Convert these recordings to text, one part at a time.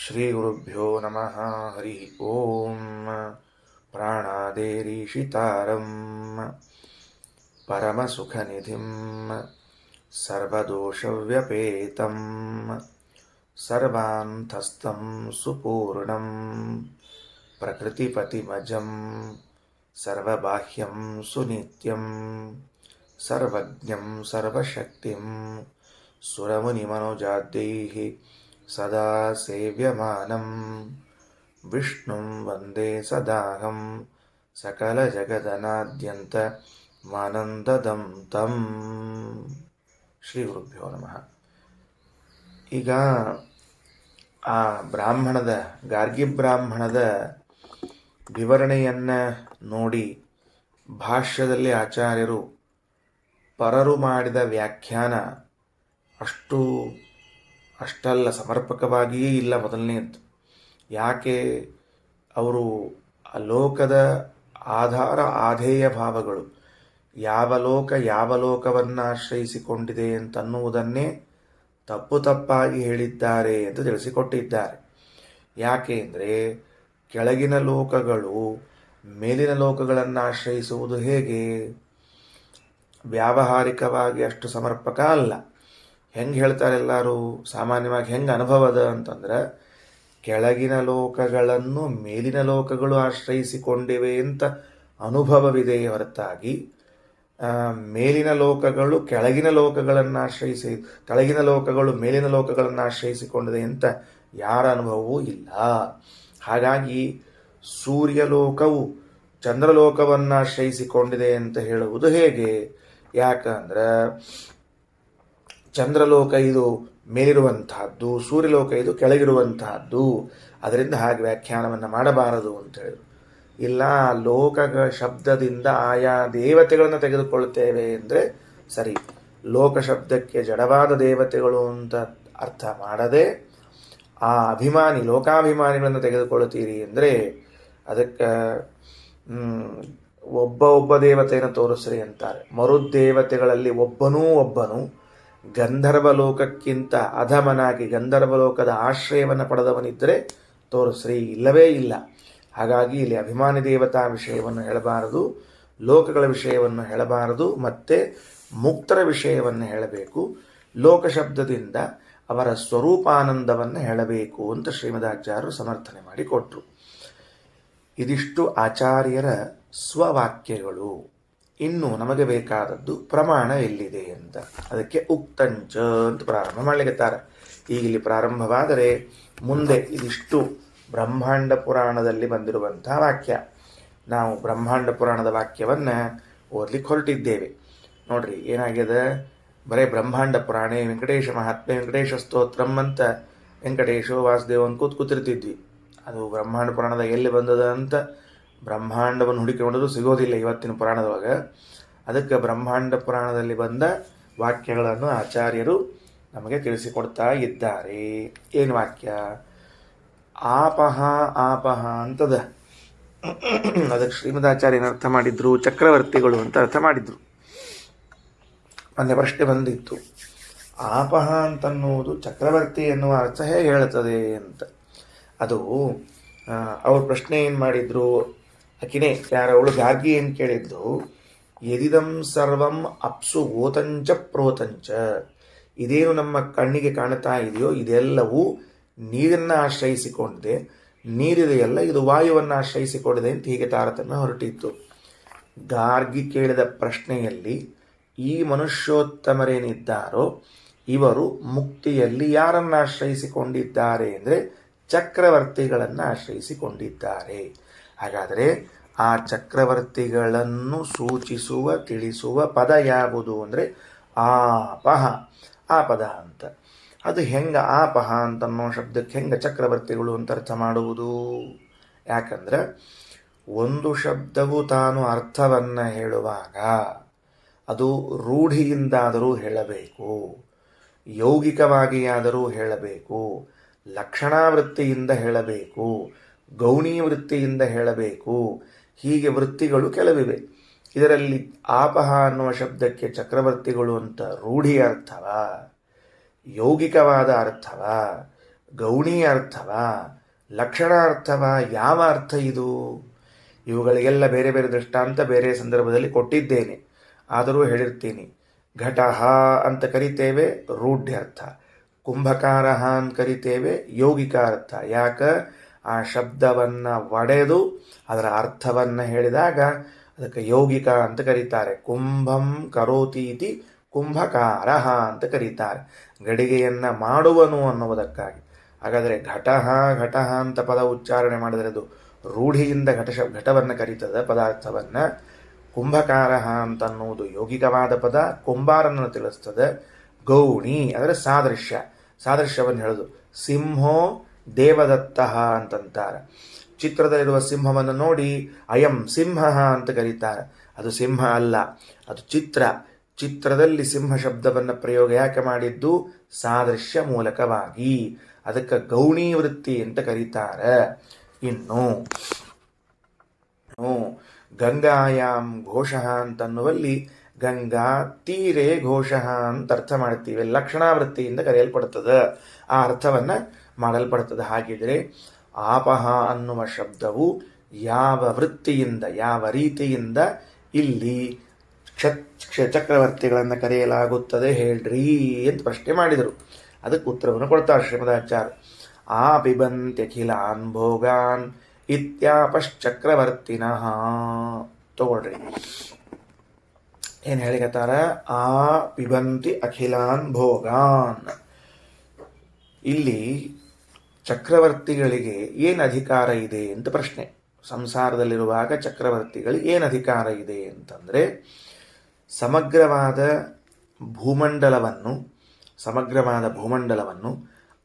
ಶ್ರೀಗುರುಭ್ಯೋ ನಮಃ. ಹರಿ ಓಂ. ಪ್ರಾಣಾದೇರೀಶಿತಾರಂ ಪರಮಸುಖನಿಧಿಂ ಸರ್ವದೋಷವ್ಯಪೇತಂ ಸರ್ವಾಂತಸ್ಥಂ ಸುಪೂರ್ಣಂ ಪ್ರಕೃತಿಪತಿಮಜಂ ಸರ್ವಬಾಹ್ಯಂ ಸುನಿತ್ಯಂ ಸರ್ವಜ್ಞಂ ಸರ್ವಶಕ್ತಿಂ ಸುರಮುನಿಮನೋಜಾದ್ಯೈಃ ಸದಾ ಸೇವ್ಯಮಾನಂ ವಿಷ್ಣುಂ ವಂದೇ ಸದಾಹಂ ಸಕಲಜಗದನಾದ್ಯಂತ ಮಾನಂದದಂ ತಂ. ಶ್ರೀ ಗುರುಭ್ಯೋ ನಮಃ. ಈಗ ಆ ಬ್ರಾಹ್ಮಣದ ಗಾರ್ಗಿ ಬ್ರಾಹ್ಮಣದ ವಿವರಣೆಯನ್ನು ನೋಡಿ ಭಾಷ್ಯದಲ್ಲಿ ಆಚಾರ್ಯರು ಪರರು ಮಾಡಿದ ವ್ಯಾಖ್ಯಾನ ಅಷ್ಟಲ್ಲ, ಸಮರ್ಪಕವಾಗಿಯೇ ಇಲ್ಲ. ಮೊದಲನೇದ್ದು ಯಾಕೆ? ಅವರು ಲೋಕದ ಆಧಾರ ಆಧೇಯ ಭಾವಗಳು ಯಾವ ಲೋಕವನ್ನು ಆಶ್ರಯಿಸಿಕೊಂಡಿದೆ ಅಂತನ್ನುವುದನ್ನೇ ತಪ್ಪಾಗಿ ಹೇಳಿದ್ದಾರೆ ಅಂತ ತಿಳಿಸಿಕೊಟ್ಟಿದ್ದಾರೆ. ಯಾಕೆ ಅಂದರೆ ಕೆಳಗಿನ ಲೋಕಗಳು ಮೇಲಿನ ಲೋಕಗಳನ್ನು ಆಶ್ರಯಿಸುವುದು ಹೇಗೆ? ವ್ಯಾವಹಾರಿಕವಾಗಿ ಅಷ್ಟು ಸಮರ್ಪಕ ಅಲ್ಲ. ಹೆಂಗೆ ಹೇಳ್ತಾರೆ ಎಲ್ಲರೂ? ಸಾಮಾನ್ಯವಾಗಿ ಹೆಂಗೆ ಅನುಭವದ ಅಂತಂದ್ರೆ, ಕೆಳಗಿನ ಲೋಕಗಳನ್ನು ಮೇಲಿನ ಲೋಕಗಳು ಆಶ್ರಯಿಸಿಕೊಂಡಿವೆ ಅಂತ ಅನುಭವವಿದೆ ಹೊರತಾಗಿ ಮೇಲಿನ ಲೋಕಗಳು ಕೆಳಗಿನ ಲೋಕಗಳನ್ನು ಕೆಳಗಿನ ಲೋಕಗಳು ಮೇಲಿನ ಲೋಕಗಳನ್ನು ಆಶ್ರಯಿಸಿಕೊಂಡಿದೆ ಅಂತ ಯಾರ ಅನುಭವವೂ ಇಲ್ಲ. ಹಾಗಾಗಿ ಸೂರ್ಯಲೋಕವು ಚಂದ್ರಲೋಕವನ್ನು ಆಶ್ರಯಿಸಿಕೊಂಡಿದೆ ಅಂತ ಹೇಳುವುದು ಹೇಗೆ? ಯಾಕಂದ್ರೆ ಚಂದ್ರಲೋಕ ಇದು ಮೇಲಿರುವಂತಹದ್ದು, ಸೂರ್ಯಲೋಕ ಇದು ಕೆಳಗಿರುವಂತಹದ್ದು, ಅದರಿಂದ ಹಾಗೆ ವ್ಯಾಖ್ಯಾನವನ್ನು ಮಾಡಬಾರದು ಅಂತ ಹೇಳಿದ್ರು. ಇಲ್ಲ, ಲೋಕ ಶಬ್ದದಿಂದ ಆಯಾ ದೇವತೆಗಳನ್ನು ತೆಗೆದುಕೊಳ್ಳುತ್ತೇವೆ ಅಂದರೆ ಸರಿ. ಲೋಕ ಶಬ್ದಕ್ಕೆ ಜಡವಾದ ದೇವತೆಗಳು ಅಂತ ಅರ್ಥ ಮಾಡದೆ ಆ ಲೋಕಾಭಿಮಾನಿಗಳನ್ನು ತೆಗೆದುಕೊಳ್ಳುತ್ತೀರಿ ಅಂದರೆ ಅದಕ್ಕೆ ಒಬ್ಬ ದೇವತೆಯನ್ನು ತೋರಿಸ್ರಿ ಅಂತಾರೆ. ಮರುದೇವತೆಗಳಲ್ಲಿ ಒಬ್ಬನು ಗಂಧರ್ವ ಲೋಕಕ್ಕಿಂತ ಅಧಮನಾಗಿ ಗಂಧರ್ವ ಲೋಕದ ಆಶ್ರಯವನ್ನು ಪಡೆದವನಿದ್ದರೆ ತೋರಿಸ್ರಿ, ಇಲ್ಲವೇ ಇಲ್ಲ. ಹಾಗಾಗಿ ಇಲ್ಲಿ ಅಭಿಮಾನಿ ದೇವತಾ ವಿಷಯವನ್ನು ಹೇಳಬಾರದು, ಲೋಕಗಳ ವಿಷಯವನ್ನು ಹೇಳಬಾರದು, ಮತ್ತೆ ಮುಕ್ತರ ವಿಷಯವನ್ನು ಹೇಳಬೇಕು. ಲೋಕಶಬ್ದದಿಂದ ಅವರ ಸ್ವರೂಪಾನಂದವನ್ನು ಹೇಳಬೇಕು ಅಂತ ಶ್ರೀಮದಾಚಾರ್ಯರು ಸಮರ್ಥನೆ ಮಾಡಿಕೊಟ್ರು. ಇದಿಷ್ಟು ಆಚಾರ್ಯರ ಸ್ವವಾಕ್ಯಗಳು. ಇನ್ನು ನಮಗೆ ಬೇಕಾದದ್ದು ಪ್ರಮಾಣ ಎಲ್ಲಿದೆ ಅಂತ. ಅದಕ್ಕೆ ಉಕ್ತಂಚ ಅಂತ ಪ್ರಾರಂಭ ಮಾಡಲಿಕ್ಕೆತ್ತಾರೆ. ಈಗ ಇಲ್ಲಿ ಪ್ರಾರಂಭವಾದರೆ ಮುಂದೆ ಇದಿಷ್ಟು ಬ್ರಹ್ಮಾಂಡ ಪುರಾಣದಲ್ಲಿ ಬಂದಿರುವಂತಹ ವಾಕ್ಯ. ನಾವು ಬ್ರಹ್ಮಾಂಡ ಪುರಾಣದ ವಾಕ್ಯವನ್ನು ಓದ್ಲಿಕ್ಕೆ ಹೊರಟಿದ್ದೇವೆ. ನೋಡ್ರಿ ಏನಾಗಿದೆ, ಬರೇ ಬ್ರಹ್ಮಾಂಡ ಪುರಾಣ, ವೆಂಕಟೇಶ ಮಹಾತ್ಮೆ, ವೆಂಕಟೇಶ ಸ್ತೋತ್ರಂ ಅಂತ ವೆಂಕಟೇಶೋ ವಾಸುದೇವ ಅಂತ ಕೂತಿರ್ತಿದ್ವಿ. ಅದು ಬ್ರಹ್ಮಾಂಡ ಪುರಾಣದ ಎಲ್ಲಿ ಬಂದದ ಅಂತ ಬ್ರಹ್ಮಾಂಡವನ್ನು ಹುಡುಕಿಕೊಂಡರೂ ಸಿಗೋದಿಲ್ಲ ಇವತ್ತಿನ ಪುರಾಣದೊಳಗೆ. ಅದಕ್ಕೆ ಬ್ರಹ್ಮಾಂಡ ಪುರಾಣದಲ್ಲಿ ಬಂದ ವಾಕ್ಯಗಳನ್ನು ಆಚಾರ್ಯರು ನಮಗೆ ತಿಳಿಸಿಕೊಡ್ತಾ ಇದ್ದಾರೆ. ಏನು ವಾಕ್ಯ? ಆಪಹ ಅಂತದ. ಅದಕ್ಕೆ ಶ್ರೀಮದಾಚಾರ್ಯನ ಅರ್ಥ ಮಾಡಿದ್ರು ಚಕ್ರವರ್ತಿಗಳು ಅಂತ ಅರ್ಥ ಮಾಡಿದ್ರು. ಮೊನ್ನೆ ಪ್ರಶ್ನೆ ಬಂದಿತ್ತು, ಆಪಹ ಅಂತನ್ನುವುದು ಚಕ್ರವರ್ತಿ ಎನ್ನುವ ಅರ್ಥ ಹೇಗೆ ಹೇಳ್ತದೆ ಅಂತ. ಅದು ಅವ್ರ ಪ್ರಶ್ನೆ ಏನು ಮಾಡಿದ್ರು, ಅಕಿನೇ ಯಾರವಳು ಗಾರ್ಗಿ ಏನು ಕೇಳಿದ್ದು, ಯದಿದಂ ಸರ್ವಂ ಅಪ್ಸು ಓತಂಚ ಪ್ರೋತಂಚ, ಇದೇನು ನಮ್ಮ ಕಣ್ಣಿಗೆ ಕಾಣ್ತಾ ಇದೆಯೋ ಇದೆಲ್ಲವೂ ನೀರನ್ನು ಆಶ್ರಯಿಸಿಕೊಂಡಿದೆ, ನೀರಿದೆಯಲ್ಲ ಇದು ವಾಯುವನ್ನು ಆಶ್ರಯಿಸಿಕೊಂಡಿದೆ ಅಂತ ಹೀಗೆ ತಾರತಮ್ಯ ಹೊರಟಿತ್ತು. ಗಾರ್ಗಿ ಕೇಳಿದ ಪ್ರಶ್ನೆಯಲ್ಲಿ ಈ ಮನುಷ್ಯೋತ್ತಮರೇನಿದ್ದಾರೋ ಇವರು ಮುಕ್ತಿಯಲ್ಲಿ ಯಾರನ್ನು ಆಶ್ರಯಿಸಿಕೊಂಡಿದ್ದಾರೆ ಅಂದರೆ ಚಕ್ರವರ್ತಿಗಳನ್ನು ಆಶ್ರಯಿಸಿಕೊಂಡಿದ್ದಾರೆ. ಹಾಗಾದರೆ ಆ ಚಕ್ರವರ್ತಿಗಳನ್ನು ಸೂಚಿಸುವ ತಿಳಿಸುವ ಪದ ಯಾವುದು ಅಂದರೆ ಆಪಹ, ಆ ಪದ ಅಂತ. ಅದು ಹೆಂಗೆ ಆಪಹ ಅಂತನ್ನೋ ಶಬ್ದಕ್ಕೆ ಹೆಂಗೆ ಚಕ್ರವರ್ತಿಗಳು ಅಂತ ಅರ್ಥ ಮಾಡುವುದು? ಯಾಕಂದ್ರೆ ಒಂದು ಶಬ್ದವು ತಾನು ಅರ್ಥವನ್ನು ಹೇಳುವಾಗ ಅದು ರೂಢಿಯಿಂದಾದರೂ ಹೇಳಬೇಕು, ಯೌಗಿಕವಾಗಿಯಾದರೂ ಹೇಳಬೇಕು, ಲಕ್ಷಣಾವೃತ್ತಿಯಿಂದ ಹೇಳಬೇಕು, ಗೌಣೀ ವೃತ್ತಿಯಿಂದ ಹೇಳಬೇಕು. ಹೀಗೆ ವೃತ್ತಿಗಳು ಕೆಲವಿವೆ. ಇದರಲ್ಲಿ ಆಪಹ ಅನ್ನುವ ಶಬ್ದಕ್ಕೆ ಚಕ್ರವರ್ತಿಗಳು ಅಂತ ರೂಢಿಯ ಅರ್ಥವ, ಯೌಗಿಕವಾದ ಅರ್ಥವ, ಗೌಣೀಯ ಅರ್ಥವ, ಲಕ್ಷಣಾರ್ಥವ, ಯಾವ ಅರ್ಥ ಇದು? ಇವುಗಳಿಗೆಲ್ಲ ಬೇರೆ ಬೇರೆ ದೃಷ್ಟಾಂತ ಬೇರೆ ಸಂದರ್ಭದಲ್ಲಿ ಕೊಟ್ಟಿದ್ದೇನೆ, ಆದರೂ ಹೇಳಿರ್ತೀನಿ. ಘಟಃ ಅಂತ ಕರಿತೇವೆ, ರೂಢ್ಯರ್ಥ. ಕುಂಭಕಾರ ಅಂತ ಕರಿತೇವೆ, ಯೌಗಿಕ ಅರ್ಥ. ಯಾಕ? ಆ ಶಬ್ದವನ್ನು ಒಡೆದು ಅದರ ಅರ್ಥವನ್ನು ಹೇಳಿದಾಗ ಅದಕ್ಕೆ ಯೌಗಿಕ ಅಂತ ಕರೀತಾರೆ. ಕುಂಭಂ ಕರೋತೀತಿ ಕುಂಭಕಾರ ಅಂತ ಕರೀತಾರೆ, ಗಡಿಗೆಯನ್ನು ಮಾಡುವನು ಅನ್ನುವುದಕ್ಕಾಗಿ. ಹಾಗಾದರೆ ಘಟಃ ಘಟಃ ಅಂತ ಪದ ಉಚ್ಚಾರಣೆ ಮಾಡಿದರೆ ಅದು ರೂಢಿಯಿಂದ ಘಟವನ್ನು ಕರೀತದೆ, ಪದಾರ್ಥವನ್ನು. ಕುಂಭಕಾರ ಅಂತನ್ನುವುದು ಯೌಗಿಕವಾದ ಪದ, ಕುಂಬಾರನನ್ನು ತಿಳಿಸ್ತದೆ. ಗೌಣಿ ಅಂದರೆ ಸಾದೃಶ್ಯವನ್ನು ಹೇಳೋದು. ಸಿಂಹೋ ದೇವದತ್ತ ಅಂತಂತಾರೆ. ಚಿತ್ರದಲ್ಲಿರುವ ಸಿಂಹವನ್ನು ನೋಡಿ ಅಯಂ ಸಿಂಹ ಅಂತ ಕರೀತಾರೆ. ಅದು ಸಿಂಹ ಅಲ್ಲ, ಅದು ಚಿತ್ರದಲ್ಲಿ ಸಿಂಹ ಶಬ್ದವನ್ನು ಪ್ರಯೋಗ ಯಾಕೆ ಮಾಡಿದ್ದು? ಸಾದೃಶ್ಯ ಮೂಲಕವಾಗಿ. ಅದಕ್ಕೆ ಗೌಣಿ ವೃತ್ತಿ ಅಂತ ಕರೀತಾರೆ. ಇನ್ನು ಗಂಗಾಯಾಮ್ ಘೋಷಃ ಅಂತನ್ನುವಲ್ಲಿ ಗಂಗಾ ತೀರೆ ಘೋಷಃ ಅಂತ ಅರ್ಥ ಮಾಡ್ತೀವಿ, ಲಕ್ಷಣಾವೃತ್ತಿಯಿಂದ ಕರೆಯಲ್ಪಡುತ್ತದೆ, ಆ ಅರ್ಥವನ್ನು ಮಾಡಲ್ಪಡುತ್ತದೆ. ಹಾಗಿದ್ರೆ ಆಪಹ ಅನ್ನುವ ಶಬ್ದವು ಯಾವ ವೃತ್ತಿಯಿಂದ, ಯಾವ ರೀತಿಯಿಂದ ಇಲ್ಲಿ ಚಕ್ರವರ್ತಿಗಳನ್ನು ಕರೆಯಲಾಗುತ್ತದೆ ಹೇಳ್ರಿ ಅಂತ ಪ್ರಶ್ನೆ ಮಾಡಿದರು. ಅದಕ್ಕೆ ಉತ್ತರವನ್ನು ಕೊಡ್ತಾರೆ ಶ್ರೀಮದಾಚಾರ್ಯ. ಆ ಪಿಬಂತ್ಯಖಿಲಾನ್ ಭೋಗಾನ್ ಇತ್ಯಾಪಶ್ಚಕ್ರವರ್ತಿನಃ. ತಗೊಳ್ರಿ, ಏನು ಹೇಳಿಕತ್ತಾರ? ಆ ಪಿಬಂತಿ ಅಖಿಲಾನ್ ಭೋಗಾನ್. ಇಲ್ಲಿ ಚಕ್ರವರ್ತಿಗಳಿಗೆ ಏನು ಅಧಿಕಾರ ಇದೆ ಅಂತ ಪ್ರಶ್ನೆ. ಸಂಸಾರದಲ್ಲಿರುವಾಗ ಚಕ್ರವರ್ತಿಗಳಿಗೆ ಏನು ಅಧಿಕಾರ ಇದೆ ಅಂತಂದರೆ, ಸಮಗ್ರವಾದ ಭೂಮಂಡಲವನ್ನು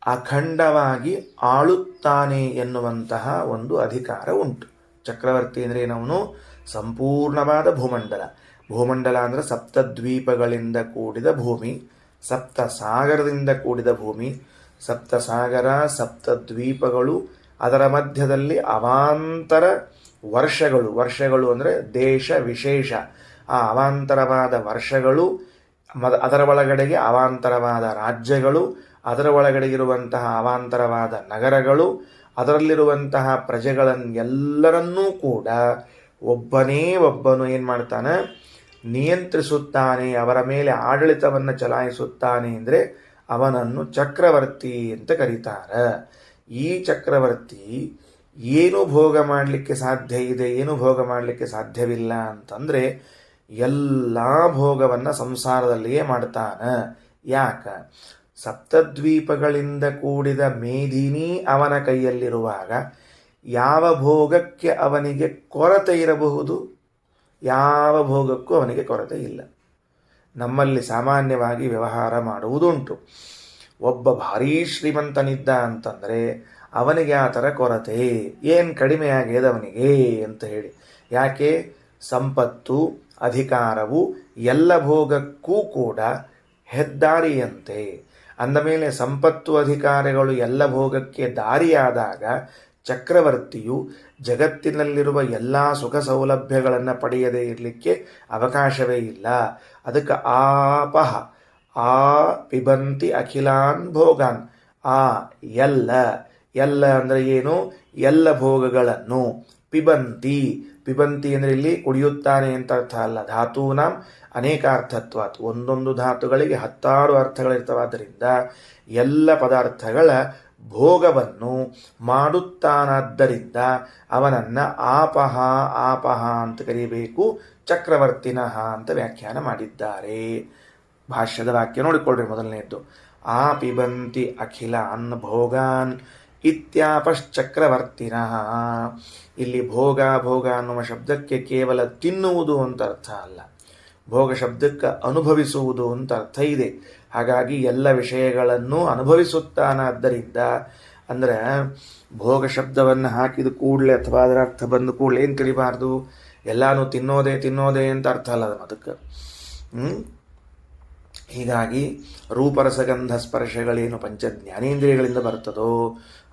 ಅಖಂಡವಾಗಿ ಆಳುತ್ತಾನೆ ಎನ್ನುವಂತಹ ಒಂದು ಅಧಿಕಾರ ಉಂಟು. ಚಕ್ರವರ್ತಿ ಅಂದರೆ ಏನವನು? ಸಂಪೂರ್ಣವಾದ ಭೂಮಂಡಲ ಅಂದರೆ ಸಪ್ತದ್ವೀಪಗಳಿಂದ ಕೂಡಿದ ಭೂಮಿ, ಸಪ್ತ ಸಾಗರದಿಂದ ಕೂಡಿದ ಭೂಮಿ. ಸಪ್ತಸಾಗರ, ಸಪ್ತದ್ವೀಪಗಳು, ಅದರ ಮಧ್ಯದಲ್ಲಿ ಅವಾಂತರ ವರ್ಷಗಳು ಅಂದರೆ ದೇಶ ವಿಶೇಷ. ಆ ಅವಾಂತರವಾದ ವರ್ಷಗಳು, ಅದರ ಒಳಗಡೆಗೆ ಅವಾಂತರವಾದ ರಾಜ್ಯಗಳು, ಅದರ ಒಳಗಡೆ ಇರುವಂತಹ ಅವಾಂತರವಾದ ನಗರಗಳು, ಅದರಲ್ಲಿರುವಂತಹ ಪ್ರಜೆಗಳನ್ನೆಲ್ಲರನ್ನೂ ಕೂಡ ಒಬ್ಬನು ಏನು ಮಾಡ್ತಾನೆ? ನಿಯಂತ್ರಿಸುತ್ತಾನೆ, ಅವರ ಮೇಲೆ ಆಡಳಿತವನ್ನು ಚಲಾಯಿಸುತ್ತಾನೆ. ಅಂದರೆ ಅವನನ್ನು ಚಕ್ರವರ್ತಿ ಅಂತ ಕರೀತಾರೆ. ಈ ಚಕ್ರವರ್ತಿ ಏನು ಭೋಗ ಮಾಡಲಿಕ್ಕೆ ಸಾಧ್ಯ ಇದೆ, ಏನು ಭೋಗ ಮಾಡಲಿಕ್ಕೆ ಸಾಧ್ಯವಿಲ್ಲ ಅಂತಂದರೆ ಎಲ್ಲ ಭೋಗವನ್ನು ಸಂಸಾರದಲ್ಲಿಯೇ ಮಾಡ್ತಾನೆ. ಯಾಕ? ಸಪ್ತದ್ವೀಪಗಳಿಂದ ಕೂಡಿದ ಮೇದಿನಿ ಅವನ ಕೈಯಲ್ಲಿರುವಾಗ ಯಾವ ಭೋಗಕ್ಕೆ ಅವನಿಗೆ ಕೊರತೆ ಇರಬಹುದು? ಯಾವ ಭೋಗಕ್ಕೂ ಅವನಿಗೆ ಕೊರತೆ ಇಲ್ಲ. ನಮ್ಮಲ್ಲಿ ಸಾಮಾನ್ಯವಾಗಿ ವ್ಯವಹಾರ ಮಾಡುವುದುಂಟು. ಒಬ್ಬ ಭಾರೀ ಶ್ರೀಮಂತನಿದ್ದ ಅಂತಂದರೆ ಅವನಿಗೆ ಆ ಥರ ಕೊರತೆ ಏನು ಕಡಿಮೆ ಆಗ್ಯದ ಅವನಿಗೆ ಅಂತ ಹೇಳಿ. ಯಾಕೆ? ಸಂಪತ್ತು ಅಧಿಕಾರವು ಎಲ್ಲ ಭೋಗಕ್ಕೂ ಕೂಡ ಹೆದ್ದಾರಿಯಂತೆ. ಅಂದಮೇಲೆ ಸಂಪತ್ತು ಅಧಿಕಾರಗಳು ಎಲ್ಲ ಭೋಗಕ್ಕೆ ದಾರಿಯಾದಾಗ ಚಕ್ರವರ್ತಿಯು ಜಗತ್ತಿನಲ್ಲಿರುವ ಎಲ್ಲ ಸುಖ ಸೌಲಭ್ಯಗಳನ್ನು ಪಡೆಯದೇ ಇರಲಿಕ್ಕೆ ಅವಕಾಶವೇ ಇಲ್ಲ. ಅದಕ್ಕೆ ಆಪಹ, ಆ ಪಿಬಂತಿ ಅಖಿಲಾನ್ ಭೋಗಾನ್. ಆ ಎಲ್ಲ ಅಂದರೆ ಏನು? ಎಲ್ಲ ಭೋಗಗಳನ್ನು. ಪಿಬಂತಿ ಅಂದರೆ ಇಲ್ಲಿ ಕುಡಿಯುತ್ತಾನೆ ಅಂತ ಅರ್ಥ ಅಲ್ಲ. ಧಾತೂನಾಂ ಅನೇಕಾರ್ಥತ್ವಾತ್, ಒಂದೊಂದು ಧಾತುಗಳಿಗೆ 10 ಅರ್ಥಗಳಿರ್ತವಾದ್ದರಿಂದ ಎಲ್ಲ ಪದಾರ್ಥಗಳ ಭೋಗವನ್ನು ಮಾಡುತ್ತಾನಾದ್ದರಿಂದ ಅವನನ್ನು ಆಪಹ ಅಂತ ಕರೀಬೇಕು, ಚಕ್ರವರ್ತಿನಃ ಅಂತ ವ್ಯಾಖ್ಯಾನ ಮಾಡಿದ್ದಾರೆ. ಭಾಷ್ಯದ ವಾಕ್ಯ ನೋಡಿಕೊಳ್ಳ್ರಿ. ಮೊದಲನೆಯದ್ದು, ಆ ಪಿಬಂತಿ ಅಖಿಲಾನ್ ಭೋಗಾನ್ ಇತ್ಯಾಪಶ್ಚಕ್ರವರ್ತಿನಃ. ಇಲ್ಲಿ ಭೋಗ ಅನ್ನುವ ಶಬ್ದಕ್ಕೆ ಕೇವಲ ತಿನ್ನುವುದು ಅಂತ ಅರ್ಥ ಅಲ್ಲ, ಭೋಗ ಶಬ್ದಕ್ಕೆ ಅನುಭವಿಸುವುದು ಅಂತ ಅರ್ಥ ಇದೆ. ಹಾಗಾಗಿ ಎಲ್ಲ ವಿಷಯಗಳನ್ನು ಅನುಭವಿಸುತ್ತಾನಾದ್ದರಿಂದ, ಅಂದರೆ ಭೋಗ ಶಬ್ದವನ್ನು ಹಾಕಿದ ಕೂಡಲೇ ಅಥವಾ ಅದರ ಅರ್ಥ ಬಂದ ಕೂಡಲೇ ಏನು ಕರಿಬಾರ್ದು? ಎಲ್ಲಾನು ತಿನ್ನೋದೇ ಅಂತ ಅರ್ಥ ಅಲ್ಲ ಅದಕ್ಕೆ. ಹೀಗಾಗಿ ರೂಪರಸಗಂಧ ಸ್ಪರ್ಶಗಳೇನು ಪಂಚ ಜ್ಞಾನೇಂದ್ರಿಯಗಳಿಂದ ಬರ್ತದೋ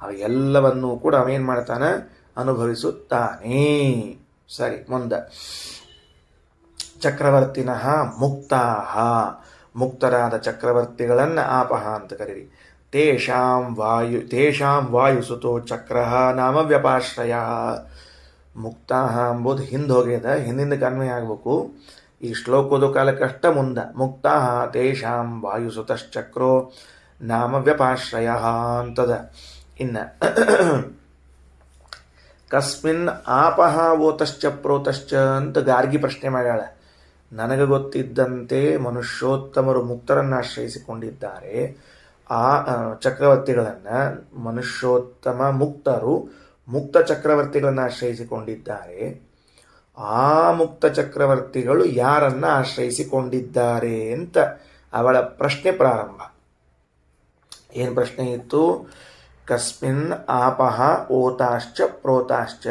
ಅವೆಲ್ಲವನ್ನೂ ಕೂಡ ಅವೇನು ಮಾಡ್ತಾನೆ? ಅನುಭವಿಸುತ್ತಾನೆ. ಸರಿ, ಮುಂದೆ ಚಕ್ರವರ್ತಿನಃ ಮುಕ್ತಾಹ. ಮುಕ್ತರಾದ ಚಕ್ರವರ್ತಿಗಳನ್ನು ಆಪಹ ಅಂತ ಕರೀರಿ. ತೇಷಾಂ ವಾಯುಸುತೋ ಚಕ್ರ ನಾಮ ವ್ಯಪಾಶ್ರಯ. ಮುಕ್ತ ಅಂಬುದು ಹಿಂದೆ ಹೋಗ್ಯದ, ಹಿಂದಿಂದ ಕನ್ವೆ ಆಗಬೇಕು. ಈ ಶ್ಲೋಕದ ಕಾಲಕ್ಕಷ್ಟ ಮುಂದೆ ಮುಕ್ತ ತೇಷಾಂ ವಾಯುಸುತಶ್ಚಕ್ರೋ ನಾಮ ವ್ಯಪಾಶ್ರಯ ಅಂತದ. ಇನ್ನು ಕಸ್ಮಿನ್ ಆಪಹ ಓತಶ್ಚ ಪ್ರೋತಶ್ಚ ಅಂತ ಗಾರ್ಗಿ ಪ್ರಶ್ನೆ ಮಾಡ್ಯಾಳ. ನನಗೆ ಗೊತ್ತಿದ್ದಂತೆ ಮನುಷ್ಯೋತ್ತಮರು ಮುಕ್ತರನ್ನು ಆಶ್ರಯಿಸಿಕೊಂಡಿದ್ದಾರೆ. ಆ ಚಕ್ರವರ್ತಿಗಳನ್ನು ಮನುಷ್ಯೋತ್ತಮ ಮುಕ್ತರು ಮುಕ್ತ ಚಕ್ರವರ್ತಿಗಳನ್ನು ಆಶ್ರಯಿಸಿಕೊಂಡಿದ್ದಾರೆ. ಆ ಮುಕ್ತ ಚಕ್ರವರ್ತಿಗಳು ಯಾರನ್ನ ಆಶ್ರಯಿಸಿಕೊಂಡಿದ್ದಾರೆ ಅಂತ ಅವಳ ಪ್ರಶ್ನೆ ಪ್ರಾರಂಭ. ಏನು ಪ್ರಶ್ನೆ ಇತ್ತು? ಕಸ್ಮಿನ್ ಆಪಹ ಓತಾಶ್ಚ ಪ್ರೋತಾಶ್ಚ.